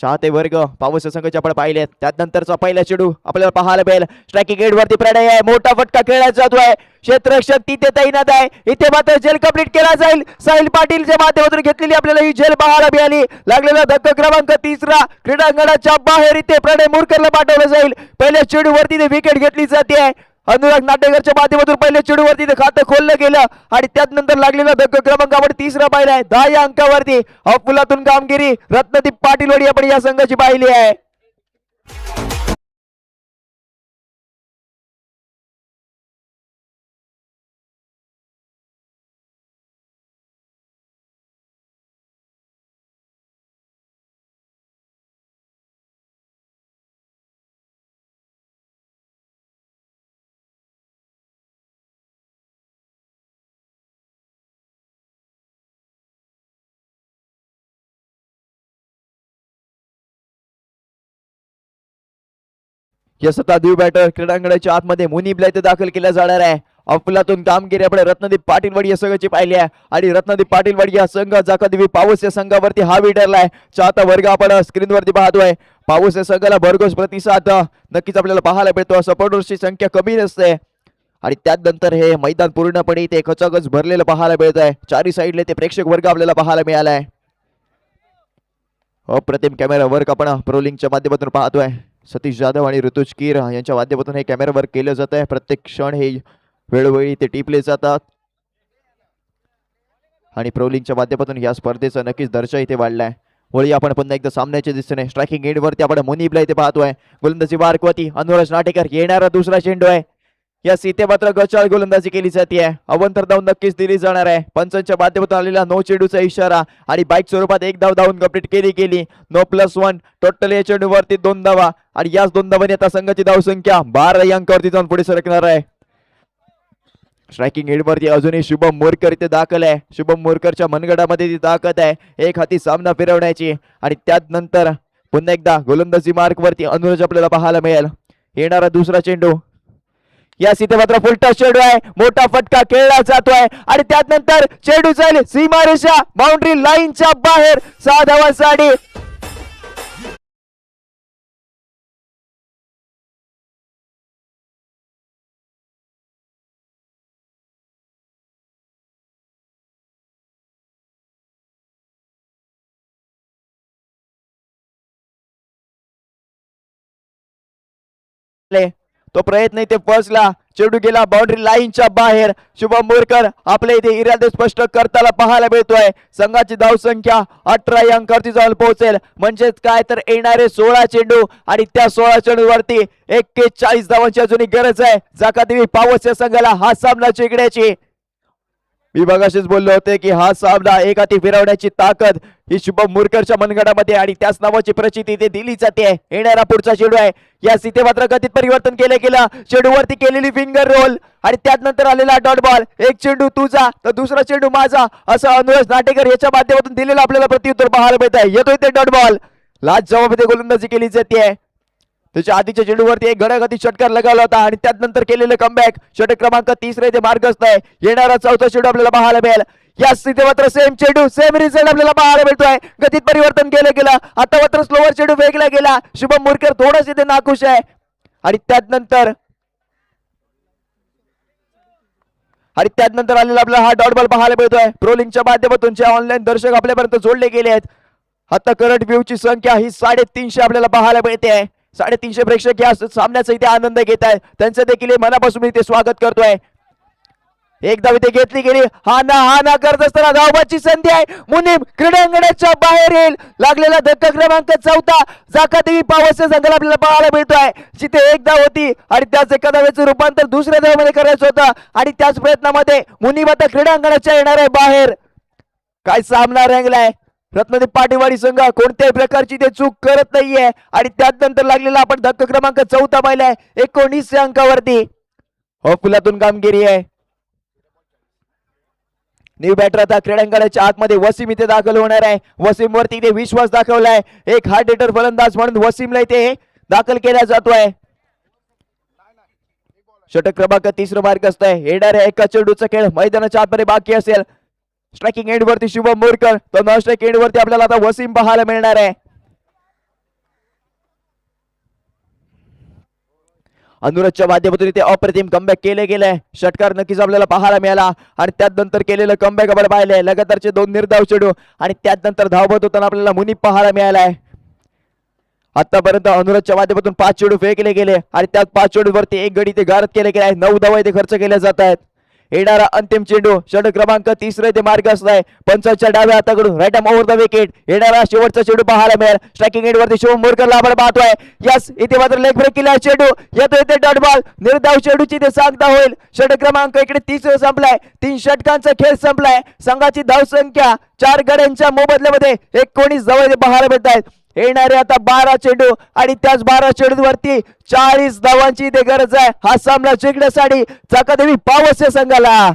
चाहते वर्ग पावस संघाचे आपण पाहिलेत. त्यानंतरचा पहिला चेंडू आपल्याला पाहायला मिळेल. स्ट्रायकिंग एंड वरती प्रणय आहे, मोठा फटका खेळला जातोय. क्षेत्ररक्षक तिथे तैनात आहे. इथे मात्र झेल कंप्लीट केला जाईल. साहिल पाटीलच्या माध्यमातून घेतलेली आपल्याला ही झेल पाहायला मिळाली. लागलेला धक्का क्रमांक 3 क्रीडांगणाच्या बाहेर इथे प्रणय मुरकरला पाठवलं जाईल. पहिल्या चेंडू वरती विकेट घेतली जाते. अनुराग नाटेकरच्या माध्यमातून पहिल्या चेंडूवरती खातं खोललं गेलं आणि त्यानंतर लागलेला धक्का क्रमांक आपण 3 पाहिलाय. 10 या अंकावरती अफुलातून कामगिरी रत्नदीप पाटीलवाडी आपण या संघाची पाहिली आहे. या सत्ताधीव बॅटर क्रीडांगणाच्या आतमध्ये मुनीबला इथे दाखल केला जाणार आहे. अफलातून कामगिरी आपण रत्नदीप पाटीलवाडी या संघाची पाहिली आहे आणि रत्नदीप पाटीलवाडी या संघ जाकादेवी पाऊस या संघावरती हावी ठरलाय. चाहता वर्ग आपण स्क्रीनवरती पाहतोय. पाऊस या संघाला भरघोस प्रतिसाद नक्कीच आपल्याला पाहायला मिळतो. सपोर्टर्सची संख्या कमी नसते आणि त्यानंतर हे मैदान पूर्णपणे इथे खचाखच भरलेलं पाहायला मिळत आहे. चारी साईडले ते प्रेक्षक वर्ग आपल्याला पाहायला मिळालाय. अप्रतिम कॅमेरा वर्क आपण प्रोलिंगच्या माध्यमातून पाहतोय. सतीश जाधव आणि ऋतुज कीर यांच्या माध्यमातून हे कॅमेरा वर्क केलं जात आहे. प्रत्येक क्षण हे वेळोवेळी ते टिपले जातात आणि प्रोलिंगच्या माध्यमातून या स्पर्धेचा नक्कीच दर्जा इथे वाढलाय. होळी आपण पुन्हा एकदा सामन्याच्या दिसणे स्ट्रायकिंग एंड वरती आपण मुनीबला इथे पाहतोय. गोलंदाजी मार्कवरती अनुराज नाटेकर. येणारा दुसरा चेंडू आहे. या सीते मात्र गचाळ गोलंदाजी केली जाते. अवंतर धाव नक्कीच दिली जाणार आहे. पंचांच्या माध्यमातून आलेला नो चेंडूचा इशारा आणि बाईक स्वरूपात एक धाव धावून कंप्लीट केली. नो +1 टोटल या चेंडूवरती 2 धावा आणि याच 2 धावांनी आता संघाची धावसंख्या 12 या अंकावरती जाऊन पुढे सरकणार आहे. स्ट्रायकिंग हेडवरती अजूनही शुभम मोरकर इथे दाखल आहे. शुभम मोरकरच्या मनगडामध्ये ती ताकद आहे एक हाती सामना फिरवण्याची आणि त्यानंतर पुन्हा एकदा गोलंदाजी मार्कवरती अनुराज आपल्याला पाहायला मिळेल. येणारा दुसरा चेंडू या सीते मात्र फुलटा चेंडू आहे. मोठा फटका खेळला जातोय आणि त्यानंतर चेंडू जाईल सीमारेषा बाउंड्री लाईनच्या बाहेर. 6 धावांसाठी तो प्रयत्न इथे फसला. चेंडू गेला बाउंड्री लाईनच्या बाहेर. शुभम मोरकर आपल्या इथे इरादे स्पष्ट करताना पाहायला मिळतोय. संघाची धावसंख्या 18 या अंकावरती जाऊन पोहोचेल. म्हणजेच काय तर येणारे 16 चेंडू आणि त्या 16 चेंडूवरती 41 धावांची अजूनही गरज आहे. जाकादेवी पावस या संघाला हा सामना जिंकण्याची. मी बघाशीच बोललो होते की हा सामना एक हाती फिरवण्याची ताकद ही शुभम मुरकरच्या मनगडामध्ये आणि त्याच नावाची प्रचिती इथे दिली जाते. येणारा पुढचा चेंडू आहे. या सीते मात्र गतीत परिवर्तन गेलं. चेंडूवरती केलेली फिंगर रोल आणि त्यानंतर आलेला डॉट बॉल. एक चेंडू तुझा तर दुसरा चेंडू माझा असं अनुराज नाटेकर याच्या माध्यमातून दिलेलं आपल्याला प्रत्युत्तर पाहायला मिळत आहे. येतोय ते डॉट बॉल. लास्ट जवाब गोलंदाजी केली जाते. त्याच्या आधीच्या चेंडूवरती एक घडाघाती षटकार लगावला होता आणि त्यानंतर केलेलं कमबॅक. षटक क्रमांक 3 इथे मार्गस्थ आहे. येणारा चौथा चेंडू आपल्याला पाहायला मिळेल. या स्थितीत मात्र सेम चेंडू सेम रिझल्ट आपल्याला पाहायला मिळतोय. गतीत परिवर्तन गेलं. आता मात्र स्लोवर चेंडू फेकला गेला. शुभम मुरकर थोडंच इथे नाखुश आहे आणि त्यानंतर आलेला आपल्याला हा डॉट बॉल पाहायला मिळतोय. प्रोलिंगच्या माध्यमातून जे ऑनलाईन दर्शक आपल्यापर्यंत जोडले गेले आहेत. आता करंट व्ह्यूची संख्या ही 350 आपल्याला पाहायला मिळते. 350 प्रेक्षक या सामन्याचा इथे आनंद घेत आहेत. त्यांचं देखील मनापासून इथे स्वागत करतोय. एकदा इथे घेतली गेली. हा ना करत असताना धावबाची संधी आहे. मुनीम क्रीडांगणाच्या बाहेर येईल. लागलेला धक्का क्रमांक 4 जाकादेवी पावसच्या संघाला आपल्याला पाहायला मिळतोय. जिथे एक धाव होती आणि त्याच एका धावेचं रूपांतर दुसऱ्या धावेमध्ये करायचं होतं आणि त्याच प्रयत्नामध्ये मुनीम आता क्रीडांगणाच्या येणार आहे बाहेर. काय सामना रंगलाय. रत्नदीप पाटीलवाडी संघ कोणत्याही प्रकारची ते चूक करत नाहीये आणि त्यानंतर लागलेला आपण धक्का क्रमांक 4 पाहिलाय 19 अंकावरती. फुलातून कामगिरी आहे. न्यू बॅटर आता क्रीडांगणाच्या आतमध्ये वसीम इथे दाखल होणार आहे. वसीम वरती इथे विश्वास दाखवलाय. एक हार्ड हिटर फलंदाज म्हणून वसीमला इथे दाखल केला जातोय. षटक क्रमांक 3 मार्गस्थ आहे. येणार आहे एका चेंडूचा खेळ मैदानाच्या आतमध्ये बाकी असेल. स्ट्रायकिंग एंड वरती शुभम मोरकर, तर नॉन स्ट्राइक एंड वरती आपल्याला आता वसीम पाहायला मिळणार आहे. अनुराजच्या माध्यमातून इथे अप्रतिम कमबॅक केले गेले. षटकार नक्कीच आपल्याला पाहायला मिळाला आणि त्यानंतर केलेलं कमबॅक आपण पाहिले. लगातारचे 2 निर्धाव चेंडू आणि त्यानंतर धावत होताना आपल्याला मुनीप पाहायला मिळालाय. आतापर्यंत अनुराजच्या माध्यमातून 5 चेंडू फेकले गेले आणि त्यात 5 चेंडूवरती 1 गडी ते गारद केले गेले आहे. 9 धावा इथे खर्च केल्या जात आहेत. येणारा अंतिम चेंडू षटक क्रमांक 3 ते मार्गस्थ आहे. पंचांच्या डाव्या हाताकडून right arm over the wicket. येणारा शेवटचा चेंडू पाहायला मिळेल. स्ट्रायकिंग एंड वरती शुभम मोरकरला आपण पाहतोय. यस, इथे मात्र लेग ब्रेक केला चेंडू येतो. इथे डॉट बॉल निर्धाव चेंडूची इथे सांगता होईल. षटक क्रमांक इकडे 30 संपलाय. 3 षटकांचा खेळ संपलाय. संघाची धाव संख्या 4 गड्यांच्या मोबदल्यामध्ये 19 धावा इथे पाहायला मिळत आहेत. येणारे आता 12 चेंडू आणि त्याच 12 चेंडूवरती 40 धावांची इथे गरज आहे हा सामना जिंकण्यासाठी चाकादेवी पावस या संघाला.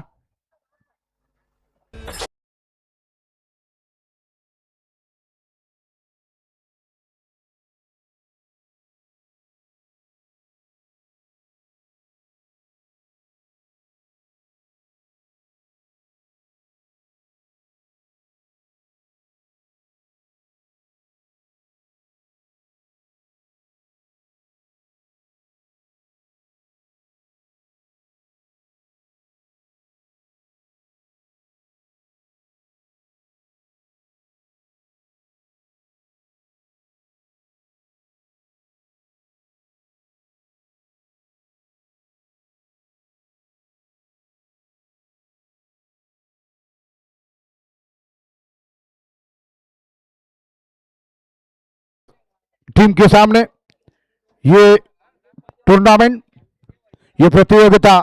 टीम के सामने ये टूर्नामेंट, ये प्रतियोगिता,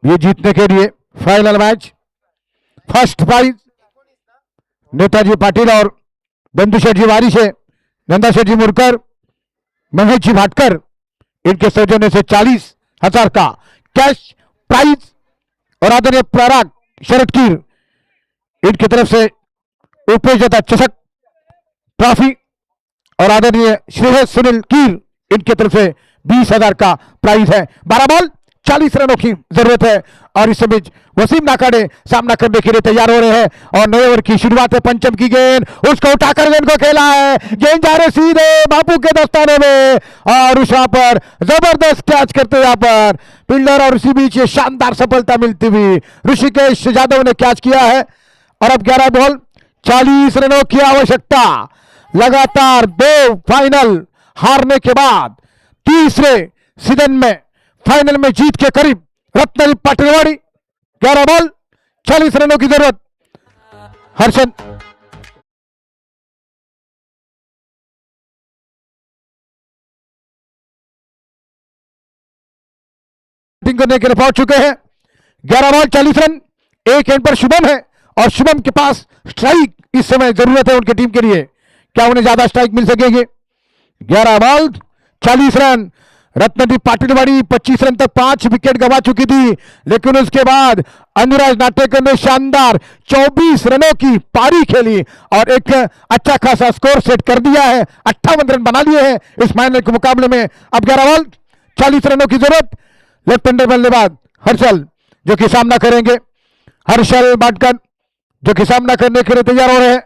ये जीतने के लिए final match, first prize Netaji Patil और बंधुशेठ जी वारिश है, नंदाशेठ जी मुरकर, महेश जी भाटकर, इनके सौजन्य से 40,000 का कैश प्राइज और आदरणीय पराग शरद कीर इनकी तरफ से उपविजेता चषक ट्रॉफी और आदरणीय श्रेयस सुनील कीर इनकी तरफ से 20,000 का प्राइज है. 12 बॉल 40 रनों की जरूरत है और इस बीच वसीम नाकाडे सामना करने के लिए तैयार हो रहे हैं और नए ओवर की शुरुआत है. पंचम की गेंद, उसको उठाकर गेंद को खेला है. गेंद जा रहे सीधे बापू के दस्ताने में और उस वहां पर जबरदस्त कैच करते यहाँ पर फील्डर और उसी बीच ये शानदार सफलता मिलती हुई ऋषिकेश यादव ने कैच किया है. और अब 11 बॉल 40 रनों की आवश्यकता. लगातार 2 फाइनल हारने के बाद तीसरे सीजन में फाइनल में जीत के करीब रत्नदीप पाटिलवाड़ी. 11 बॉल 40 रनों की जरूरत. हर्षन बैटिंग करने के लिए पहुंच चुके हैं. 11 बॉल 40 रन. एक एंड पर शुभम है और शुभम के पास स्ट्राइक इस समय जरूरत है उनकी टीम के लिए. क्या उन्हें ज्यादा स्ट्राइक मिल सकेंगे? 11 बॉल 40 रन. रत्नदीप पाटिलवाड़ी 25 रन तक 5 विकेट गंवा चुकी थी, लेकिन उसके बाद अनुराज नाटेकर ने शानदार 24 रनों की पारी खेली और एक अच्छा खासा स्कोर सेट कर दिया है. 58 रन बना लिए हैं इस फाइनल के मुकाबले में. अब 11 बॉल 40 रनों की जरूरत. लेफ्ट हैंडर बल्लेबाज हर्षल जो कि सामना करेंगे. हर्षल बाटकर जो कि सामना करने के लिए तैयार हो रहे हैं.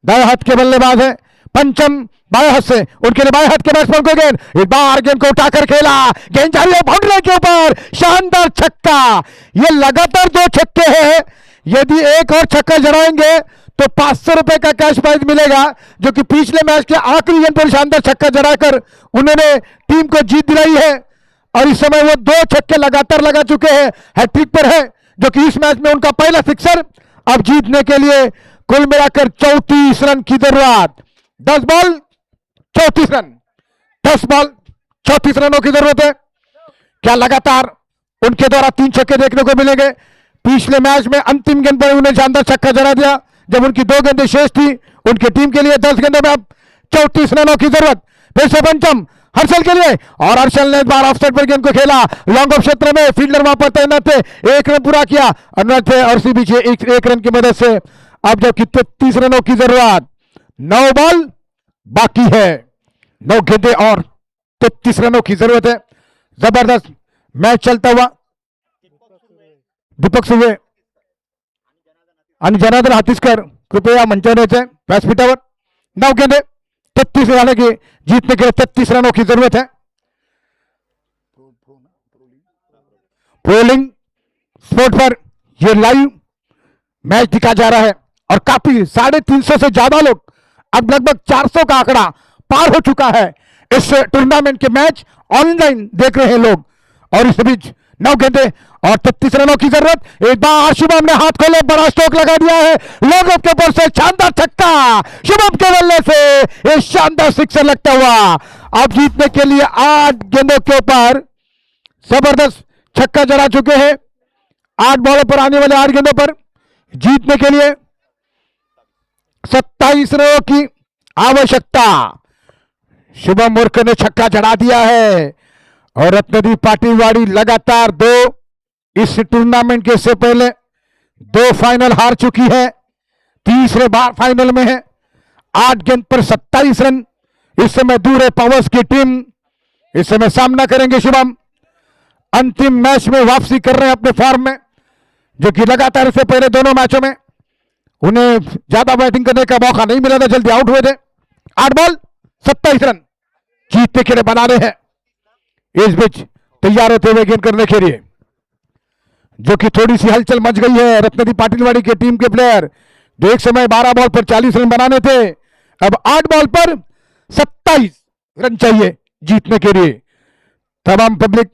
दाएं हाथ के बल्लेबाज है. पंचम बाएं हाथ से, उनके लिए बाएं हाथ के बैट्समैन को गेंद, एक बार गेंद को उठाकर खेला. गेंद जा रही है बाउंड्री के ऊपर. शानदार छक्का. ये लगातार 2 छक्के हैं. यदि एक और छक्का जड़ाएंगे तो 500 रुपए का कैश प्राइज मिलेगा, जो कि पिछले मैच के आखिरी गेंद पर शानदार छक्का जड़ाकर उन्होंने टीम को जीत दिलाई है. और इस समय वो 2 छक्के लगातार लगा चुके हैं. हैट्रिक पर है, जो कि इस मैच में उनका पहला सिक्सर. अब जीतने के लिए कुल मिलाकर 34 रन की जरूरत. 10 बॉल 34 रन. 10 बॉल 34 रनों की जरूरत है. क्या लगातार उनके द्वारा 3 छक्के देखने को मिलेंगे? पिछले मैच में अंतिम गेंद पर उन्हें शानदार छक्का जड़ा दिया जब उनकी 2 गेंदें शेष थी. उनकी टीम के लिए 10 गेंदों में अब 34 रनों की जरूरत. फिर से पंचम हर्षल के लिए, और हर्षल ने इस बार ऑफसाइड पर गेंद को खेला, लॉन्ग ऑफ क्षेत्र में फील्डर वहां पर तैनात थे, 1 रन पूरा किया अनुराग थे और उसी पीछे एक रन की मदद से अब जबकि 33 रनों की जरूरत, 9 बॉल बाकी है, 9 गेंदें और 33 रनों की जरूरत है। जबरदस्त मैच चलता हुआ, दीपक सुवे आणि जनार्दन हातीसकर कृपया मंचावर यायचे व्यासपीठावर। 9 गेंदे 33 रन की जीतने के लिए 33 रनों की जरूरत है। प्रोलिंग स्पोर्ट पर यह लाइव मैच दिखा जा रहा है और काफी 350 से ज्यादा लोग, अब लगभग 400 का आंकड़ा पार हो चुका है। इस टूर्नामेंट के मैच ऑनलाइन देख रहे हैं लोग और इस बीच 9 गेंदे और 33 रनों की जरूरत। एक बार शुभम ने हाथ खोले, बड़ा स्ट्रोक लगा दिया है, लोगों के ऊपर से शानदार छक्का, शुभम के बल्ले से ये शानदार सिक्सर लगता हुआ अब जीतने के लिए 8 गेंदों के ऊपर जबरदस्त छक्का जड़ा चुके हैं। 8 बॉलों पर आने वाले 8 गेंदों पर जीतने के लिए 27 रनों की आवश्यकता। शुभम मूर्ख ने छक्का जड़ा दिया है और रत्नदीप पाटिलवाड़ी लगातार 2 इस टूर्नामेंट के से पहले 2 फाइनल हार चुकी है, तीसरे बार फाइनल में है। 8 गेंद पर 27 रन। इस समय दूर है पावर्स की टीम, इस समय सामना करेंगे शुभम। अंतिम मैच में वापसी कर रहे हैं अपने फॉर्म में, जो कि लगातार इससे पहले दोनों मैचों में उन्हें ज्यादा बैटिंग करने का मौका नहीं मिला था, जल्दी आउट हुए थे। 8 बॉल 27 रन जीतने के लिए बना रहे हैं। इस बीच तैयार होते हुए गेंद करने के लिए, जो कि थोड़ी सी हलचल मच गई है रत्नदीप पाटिलवाड़ी के टीम के प्लेयर, जो एक समय 12 बॉल पर 40 रन बनाने थे, अब 8 बॉल पर 27 रन चाहिए जीतने के लिए। तमाम पब्लिक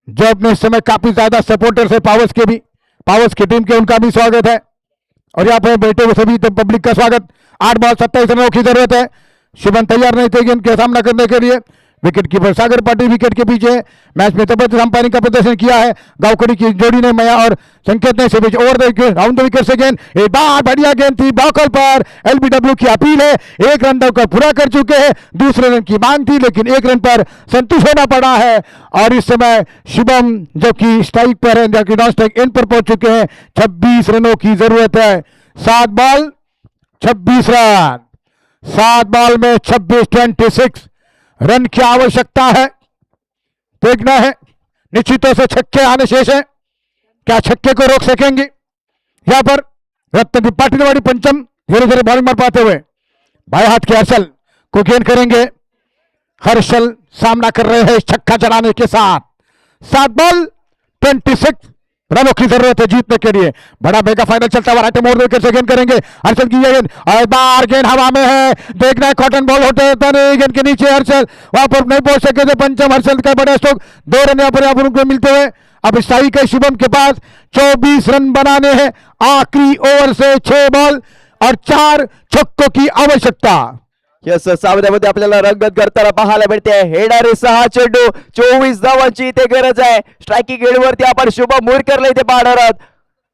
जो अपने इस समय काफी ज्यादा सपोर्टर्स है पावर्स की टीम के, उनका भी स्वागत है और यहाँ पर बैठे हुए सभी पब्लिक का स्वागत। 8 बॉल 27 रनों की जरूरत है। शुभम तैयार नहीं थे गेंद का सामना करने के लिए। विकेट कीपर सागर पाटिल विकेट के पीछे मैच में जबरदस्त अंपायरिंग का प्रदर्शन किया है। गावकड़ी की जोड़ी ने मया और संकेत ने बीच ओवर राउंड द विकेट से गेंद, एक बार बढ़िया गेंद थी ब्लॉकर पर, एलबीडब्ल्यू की अपील है, 1 रन दौकर पूरा कर चुके हैं। दूसरे रन की मांग थी लेकिन 1 रन पर संतुष्ट होना पड़ा है और इस समय शुभम जो कि स्ट्राइक पर है, जबकि नॉन स्ट्राइक एंड पर पहुंच चुके हैं। 26 रनों की जरूरत है। 7 बॉल 26 रन, 7 बॉल में 26 रन की आवश्यकता है। देखना है निश्चित तौर से छक्के आने शेष है, क्या छक्के को रोक सकेंगे। यहां पर रत्नदीप पाटिलवाड़ी पंचम धीरे धीरे बॉलिंग मार पाते हुए बाएं हाथ के हर्षल को गेंद करेंगे। हर्षल सामना कर रहे हैं छक्का जड़ाने के साथ। 7 बॉल 26 रनों की जरूरत है जीतने के लिए। बड़ा मेगा फाइनल चलता हुआ राइट मोड़ विकेट से गेंद करेंगे। हर्षल की गेंद और बार गेंद हवा में है, देखना है कॉटन बॉल होते नहीं, गेंद के नीचे हर्षल वहां पर नहीं पहुंच सके थे। पंचम हर्षल का बड़ा स्ट्रोक, 2 रन यहाँ पर उनको मिलते हुए अब स्ट्राइक है शुभम के पास। 24 रन बनाने हैं आखिरी ओवर से। 6 बॉल और 4 छक्कों की आवश्यकता। यस, सामन्यामध्ये आपल्याला रंगत करताना पाहायला मिळते. येणारे 6 चेंडू 24 धावांची इथे गरज आहे. स्ट्रायकिंग एंडवरती आपण शुभम मुरकरला इथे पाहणार आहोत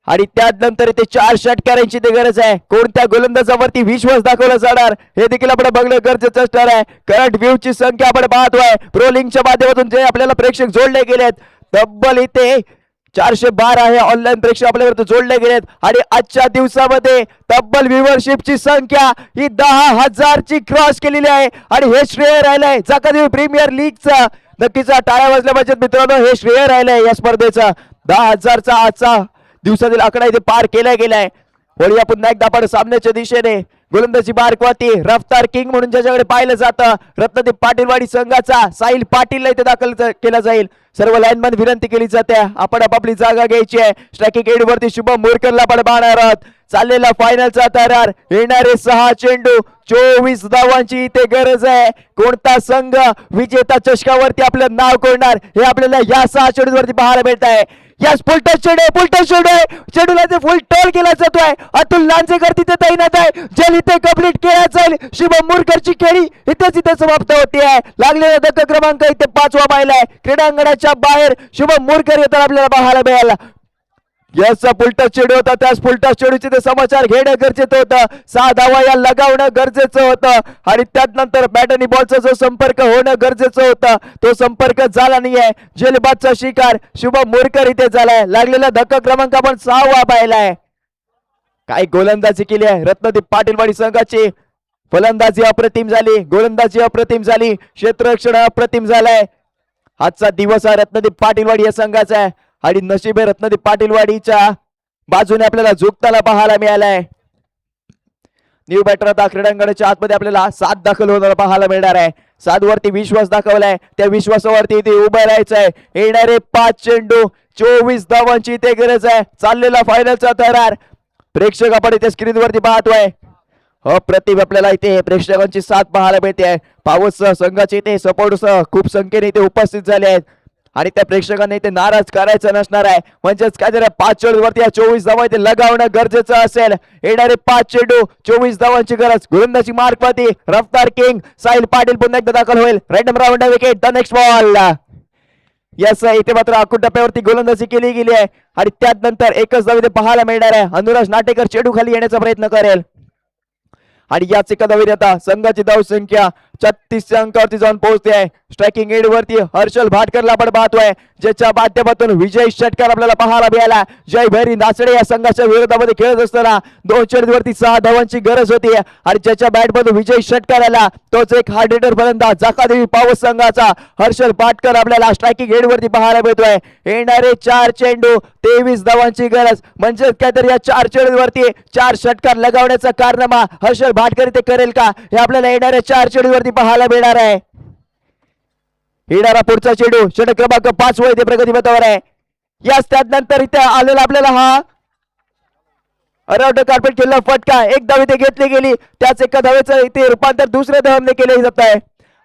आणि त्यानंतर इथे 4 षटकारांची इथे गरज आहे. कोणत्या गोलंदाजावरती विश्वास दाखवला जाणार हे देखील आपण बघणं गरजेचं असणार आहे. करंट व्ह्यूची संख्या आपण पाहतोय प्रोलिंगच्या माध्यमातून जे आपल्याला प्रेक्षक जोडले गेलेत, तब्बल इथे 412 आहे ऑनलाईन प्रेक्षक आपल्यावर जोडले गेलेत आणि आजच्या दिवसामध्ये तब्बल व्ह्यूअरशिपची संख्या ही 10,000 ची क्रॉस केलेली आहे आणि हे श्रेय राहिलंय जाकादेवी प्रीमियर लीगचा. नक्कीच टाळ्या वाजल्या पाहिजेत मित्रांनो, हे श्रेय राहिलंय या स्पर्धेचा. 10,000 चा आजचा दिवसातील आकडा इथे पार केला गेलाय. वळूया पुन्हा एकदा आपण सामन्याच्या दिशेने. गोलंदाजी बारकवाती रफ्तार किंग म्हणून ज्याच्याकडे पाहिलं जातं रत्नदीप पाटीलवाडी संघाचा साहिल पाटीलला इथे दाखल केला जाईल. सर्व लाईनमॅन विनंती केली जाते आपण आपापली जागा घ्यायची आहे. स्ट्रायकिंग एंड वरती शुभम मुरकरला आपण पाहणार आहोत. चाललेला फायनलचा थरार, येणारे 6 चेंडू 24 धावांची इथे गरज आहे. कोणता संघ विजेता चषकावरती आपलं नाव कोरणार हे आपल्याला या 6 चेंडूवरती पाहायला मिळत आहे. यस, फुल टच चेंडू आहे. चेंडूला ते फुल टॉल केला जातोय. अतुल लांजेकर तिथे तैनात आहे. जल इथे कंप्लीट केला जाईल. शुभम मुरकरची खेळी इथे समाप्त होते आहे. लागलेला धक्का क्रमांक इथे 5वा पाहिलाय. क्रीडांगणाच्या बाहेर शुभम मुरकर येताना आपल्याला पाहायला मिळाला. याचा पुलटा चेडू होता, त्याच पुलटा चेडूचे ते समाचार घेणं गरजेचं होतं. 6 धावा या लगावणं गरजेचं होतं आणि त्यानंतर बॅट आणि बॉलचा जो संपर्क होणं गरजेचं होतं तो संपर्क झाला नाहीये. जेलबादचा शिकार शुभम मोरकर इथे झालाय. लागलेला धक्का क्रमांक आपण 6वा पाहिलाय. काय गोलंदाजी केली आहे रत्नदीप पाटीलवाडी संघाची. फलंदाजी अप्रतिम झाली, गोलंदाजी अप्रतिम झाली, क्षेत्ररक्षण अप्रतिम झालंय. आजचा दिवस हा रत्नदीप पाटीलवाडी या संघाचा आहे आणि नशीब आहे रत्नदीप पाटीलवाडीच्या बाजूने आपल्याला झुकताना पाहायला मिळालाय. न्यू बॅटर आता क्रीडांगणाच्या आतमध्ये आपल्याला 7 दाखल होताना पाहायला मिळणार आहे. 7 वरती विश्वास दाखवलाय, त्या विश्वासावरती इथे उभं राहायचंय. येणारे 5 चेंडू 24 धावांची इथे गरज आहे. चाललेला फायनलचा थरार प्रेक्षक आपण इथे स्क्रीनवरती पाहतोय. अप्रतिम आपल्याला इथे प्रेक्षकांची साथ पाहायला मिळते. पावस संघाचे इथे सपोर्ट खूप संख्येने इथे उपस्थित झाले आहेत आणि त्या प्रेक्षकांना इथे नाराज करायचं नसणार आहे. म्हणजेच काय जरा 5 चेंडू वरती 24 धावा इथे लगावणं गरजेचं असेल. येणारे 5 चेंडू 24 धावांची गरज. गोलंदाजी मार्कवरती रफ्तार किंग साहिल पाटील पुन्हा एकदा दाखल होईल. Random round wicket, the next ball. Yes, इथे मात्र आखूड टप्प्यावरती गोलंदाजी केली गेली आहे आणि त्यानंतर एकच धाव इथे पाहायला मिळणार आहे. अनुराज नाटेकर चेंडू खाली येण्याचा प्रयत्न करेल आणि याच एका धावेने आता संघाची धाव संख्या 36 अंकावरती जाऊन पोहोचते आहे. स्ट्रायकिंग एंड वरती हर्षल भाटकरला आपण पाहतोय, ज्याच्या माध्यमातून विजय षटकार आपल्याला पाहायला मिळाला. जय भैरी नाचडे या संघाच्या विरोधामध्ये खेळत असताना 2 चेंडूवरती 6 धावांची गरज होती आणि ज्याच्या बॅटमधून विजय षटकार आला तोच एक हार्ड हिटर फलंदाज जाकादेवी पावस संघाचा हर्षल भाटकर आपल्याला स्ट्रायकिंग एंड वरती पाहायला मिळतोय. येणारे 4 चेंडू 23 धावांची गरज. म्हणजे काय तर या 4 चेंडूवरती 4 षटकार लगावण्याचा कारनामा हर्षल भाटकर इथे करेल का, हे आपल्याला येणाऱ्या 4 चेंडूवरती पाहायला मिळणार आहे. येणारा पुढचा चेंडू षटक क्रमांक 5 व इथे प्रगती पथावर आहे. याच त्यानंतर इथे आलेला आपल्याला हा अराउंड कार्पेट खेळला फटका. एक धाव इथे घेतली गेली, त्याच एका धावेचं इथे रूपांतर दुसऱ्या धावांनी केले जात आहे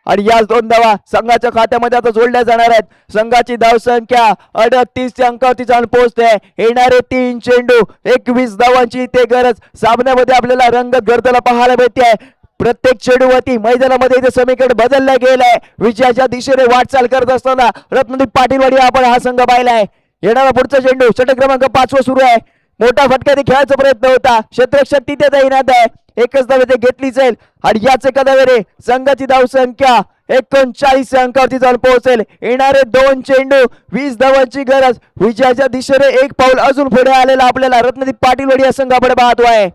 आणि याच 2 धावा संघाच्या खात्यामध्ये आता जोडल्या जाणार आहेत. संघाची धाव संख्या 38 अंकावरती जाऊन पोहोचते. येणारे 3 चेंडू 21 धावांची इथे गरज. सामन्यामध्ये आपल्याला रंगत गर्दला पाहायला मिळते. प्रत्येक चेंडूवरती मैदानामध्ये इथे समीकरण बदललं गेलंय. विजयाच्या दिशेने वाटचाल करत असताना रत्नदीप पाटीलवाडी आपण हा संघ पाहिलाय. येणारा पुढचा चेंडू षटक क्रमांक 5 वर सुरू आहे. मोठा फटका इथे खेळायचा प्रयत्न होता, क्षेत्ररक्षक तिथे तैनात आहे. एकच धाव इथे घेतली जाईल आणि याच एका धावेने संघाची धाव संख्या 39 अंकावरती जाऊन पोहोचेल. येणारे 2 चेंडू 20 धावांची गरज. विजयाच्या दिशेने एक पाऊल अजून पुढे आलेला आपल्याला रत्नदीप पाटीलवाडी या संघाकडे पाहतोय.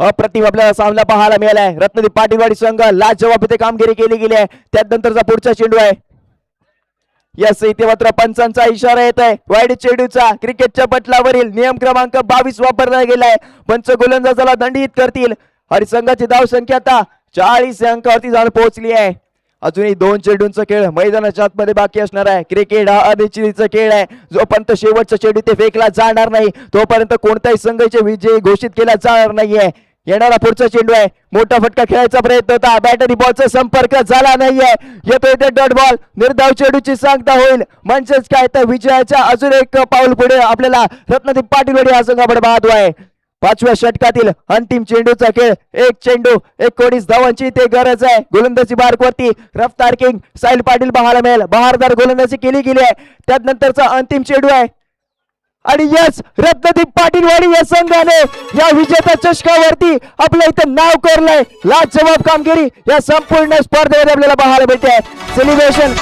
अप्रतिम आपल्याला सामना पाहायला मिळालाय. रत्नदीप पाटीलवाडी संघ लाजवाब इथे कामगिरी केली गेली आहे. त्यानंतरचा पुढचा चेंडू आहे. यस, इथे मात्र पंचांचा इशारा येत आहे. वाईड चेंडूचा क्रिकेटच्या पटलावरील नियम क्रमांक 22 वापरला गेलाय. पंच गोलंदाजाला दंडित करतील आणि संघाची धाव संख्या आता 40 अंकावरती जाऊन पोहोचली आहे. अजूनही 2 चेंडूंचा खेळ मैदानाच्या आतमध्ये बाकी असणार आहे. क्रिकेट हा अनिश्चितीचा खेळ आहे. जोपर्यंत शेवटचा चेंडू ते फेकला जाणार नाही तोपर्यंत कोणत्याही संघाचे विजयी घोषित केला जाणार नाहीये. येणारा पुढचा चेंडू आहे. मोठा फटका खेळायचा प्रयत्न होता, बॅट आणि बॉलचा संपर्क झाला नाहीये. येतोय ते डॉट बॉल. निर्धाव चेंडूची सांगता होईल. म्हणजेच काय तर विजयाच्या अजून एक पाऊल पुढे आपल्याला रत्नदीप पाटीलवाडी हा संघाकडे पाहतोय. 5व्या षटकातील अंतिम चेंडूचा खेळ. 1 चेंडू 19 धावांची इथे गरज आहे. गोलंदाजी मार्कवरती रफ्तार किंग साहिल पाटील पाहायला मिळेल. बहारदार गोलंदाजी केली गेली आहे. त्यानंतरचा अंतिम चेंडू आहे आणि यस, रत्नदीप पाटीलवाडी या संघाने या विजेता चषकावरती आपलं इथं नाव कोरलंय. लाजवाब कामगिरी या संपूर्ण स्पर्धेमध्ये आपल्याला पाहायला मिळते. सेलिब्रेशन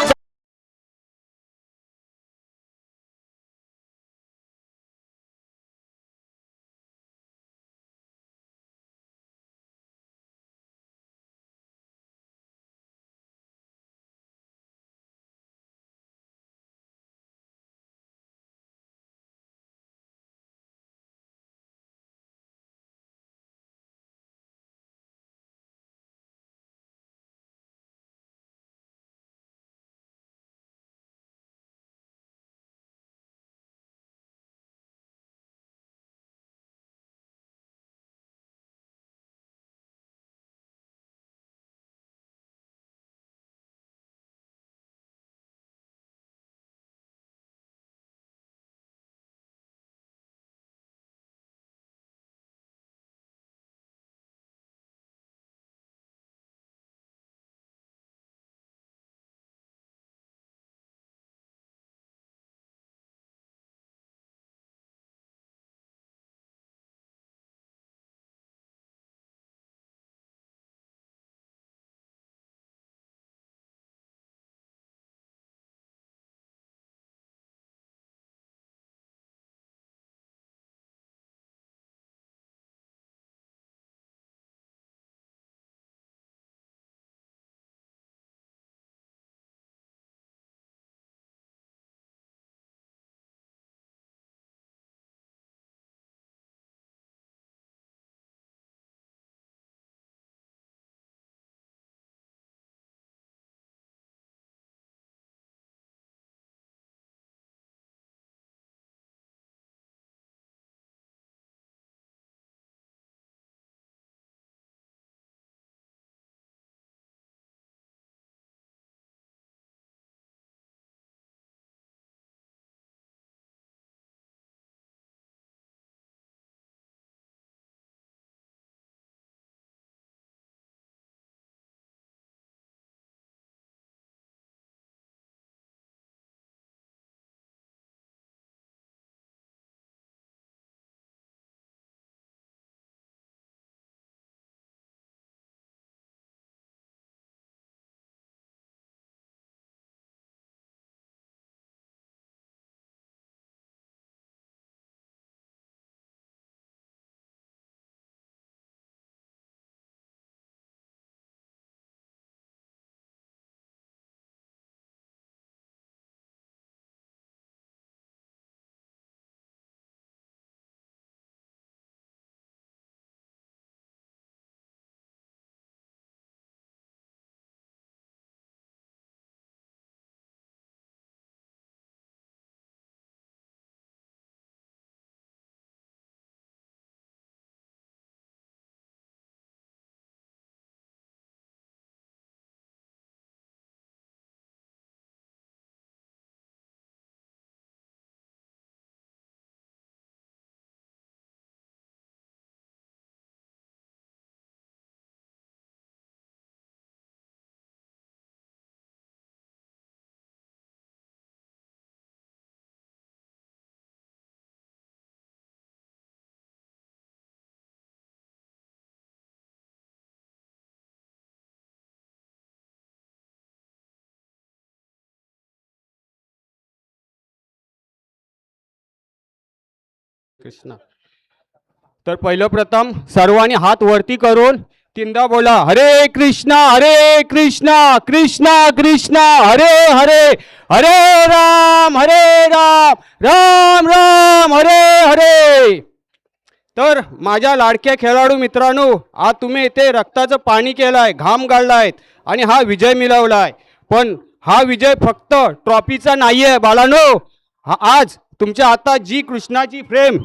कृष्ण. तर पहिलं प्रथम सर्वांनी हात वरती करून तीनदा बोला, हरे कृष्णा कृष्णा कृष्णा हरे हरे, हरे राम राम राम हरे हरे. तर माझ्या लाडक्या खेळाडू मित्रांनो, आज तुम्ही इथे रक्ताचं पाणी केलंय, घाम गाळलाय आणि हा विजय मिळवलाय. पण हा विजय फक्त ट्रॉफीचा नाहीये बाळांनो. आज तुमच्या हातात जी कृष्णाची फ्रेम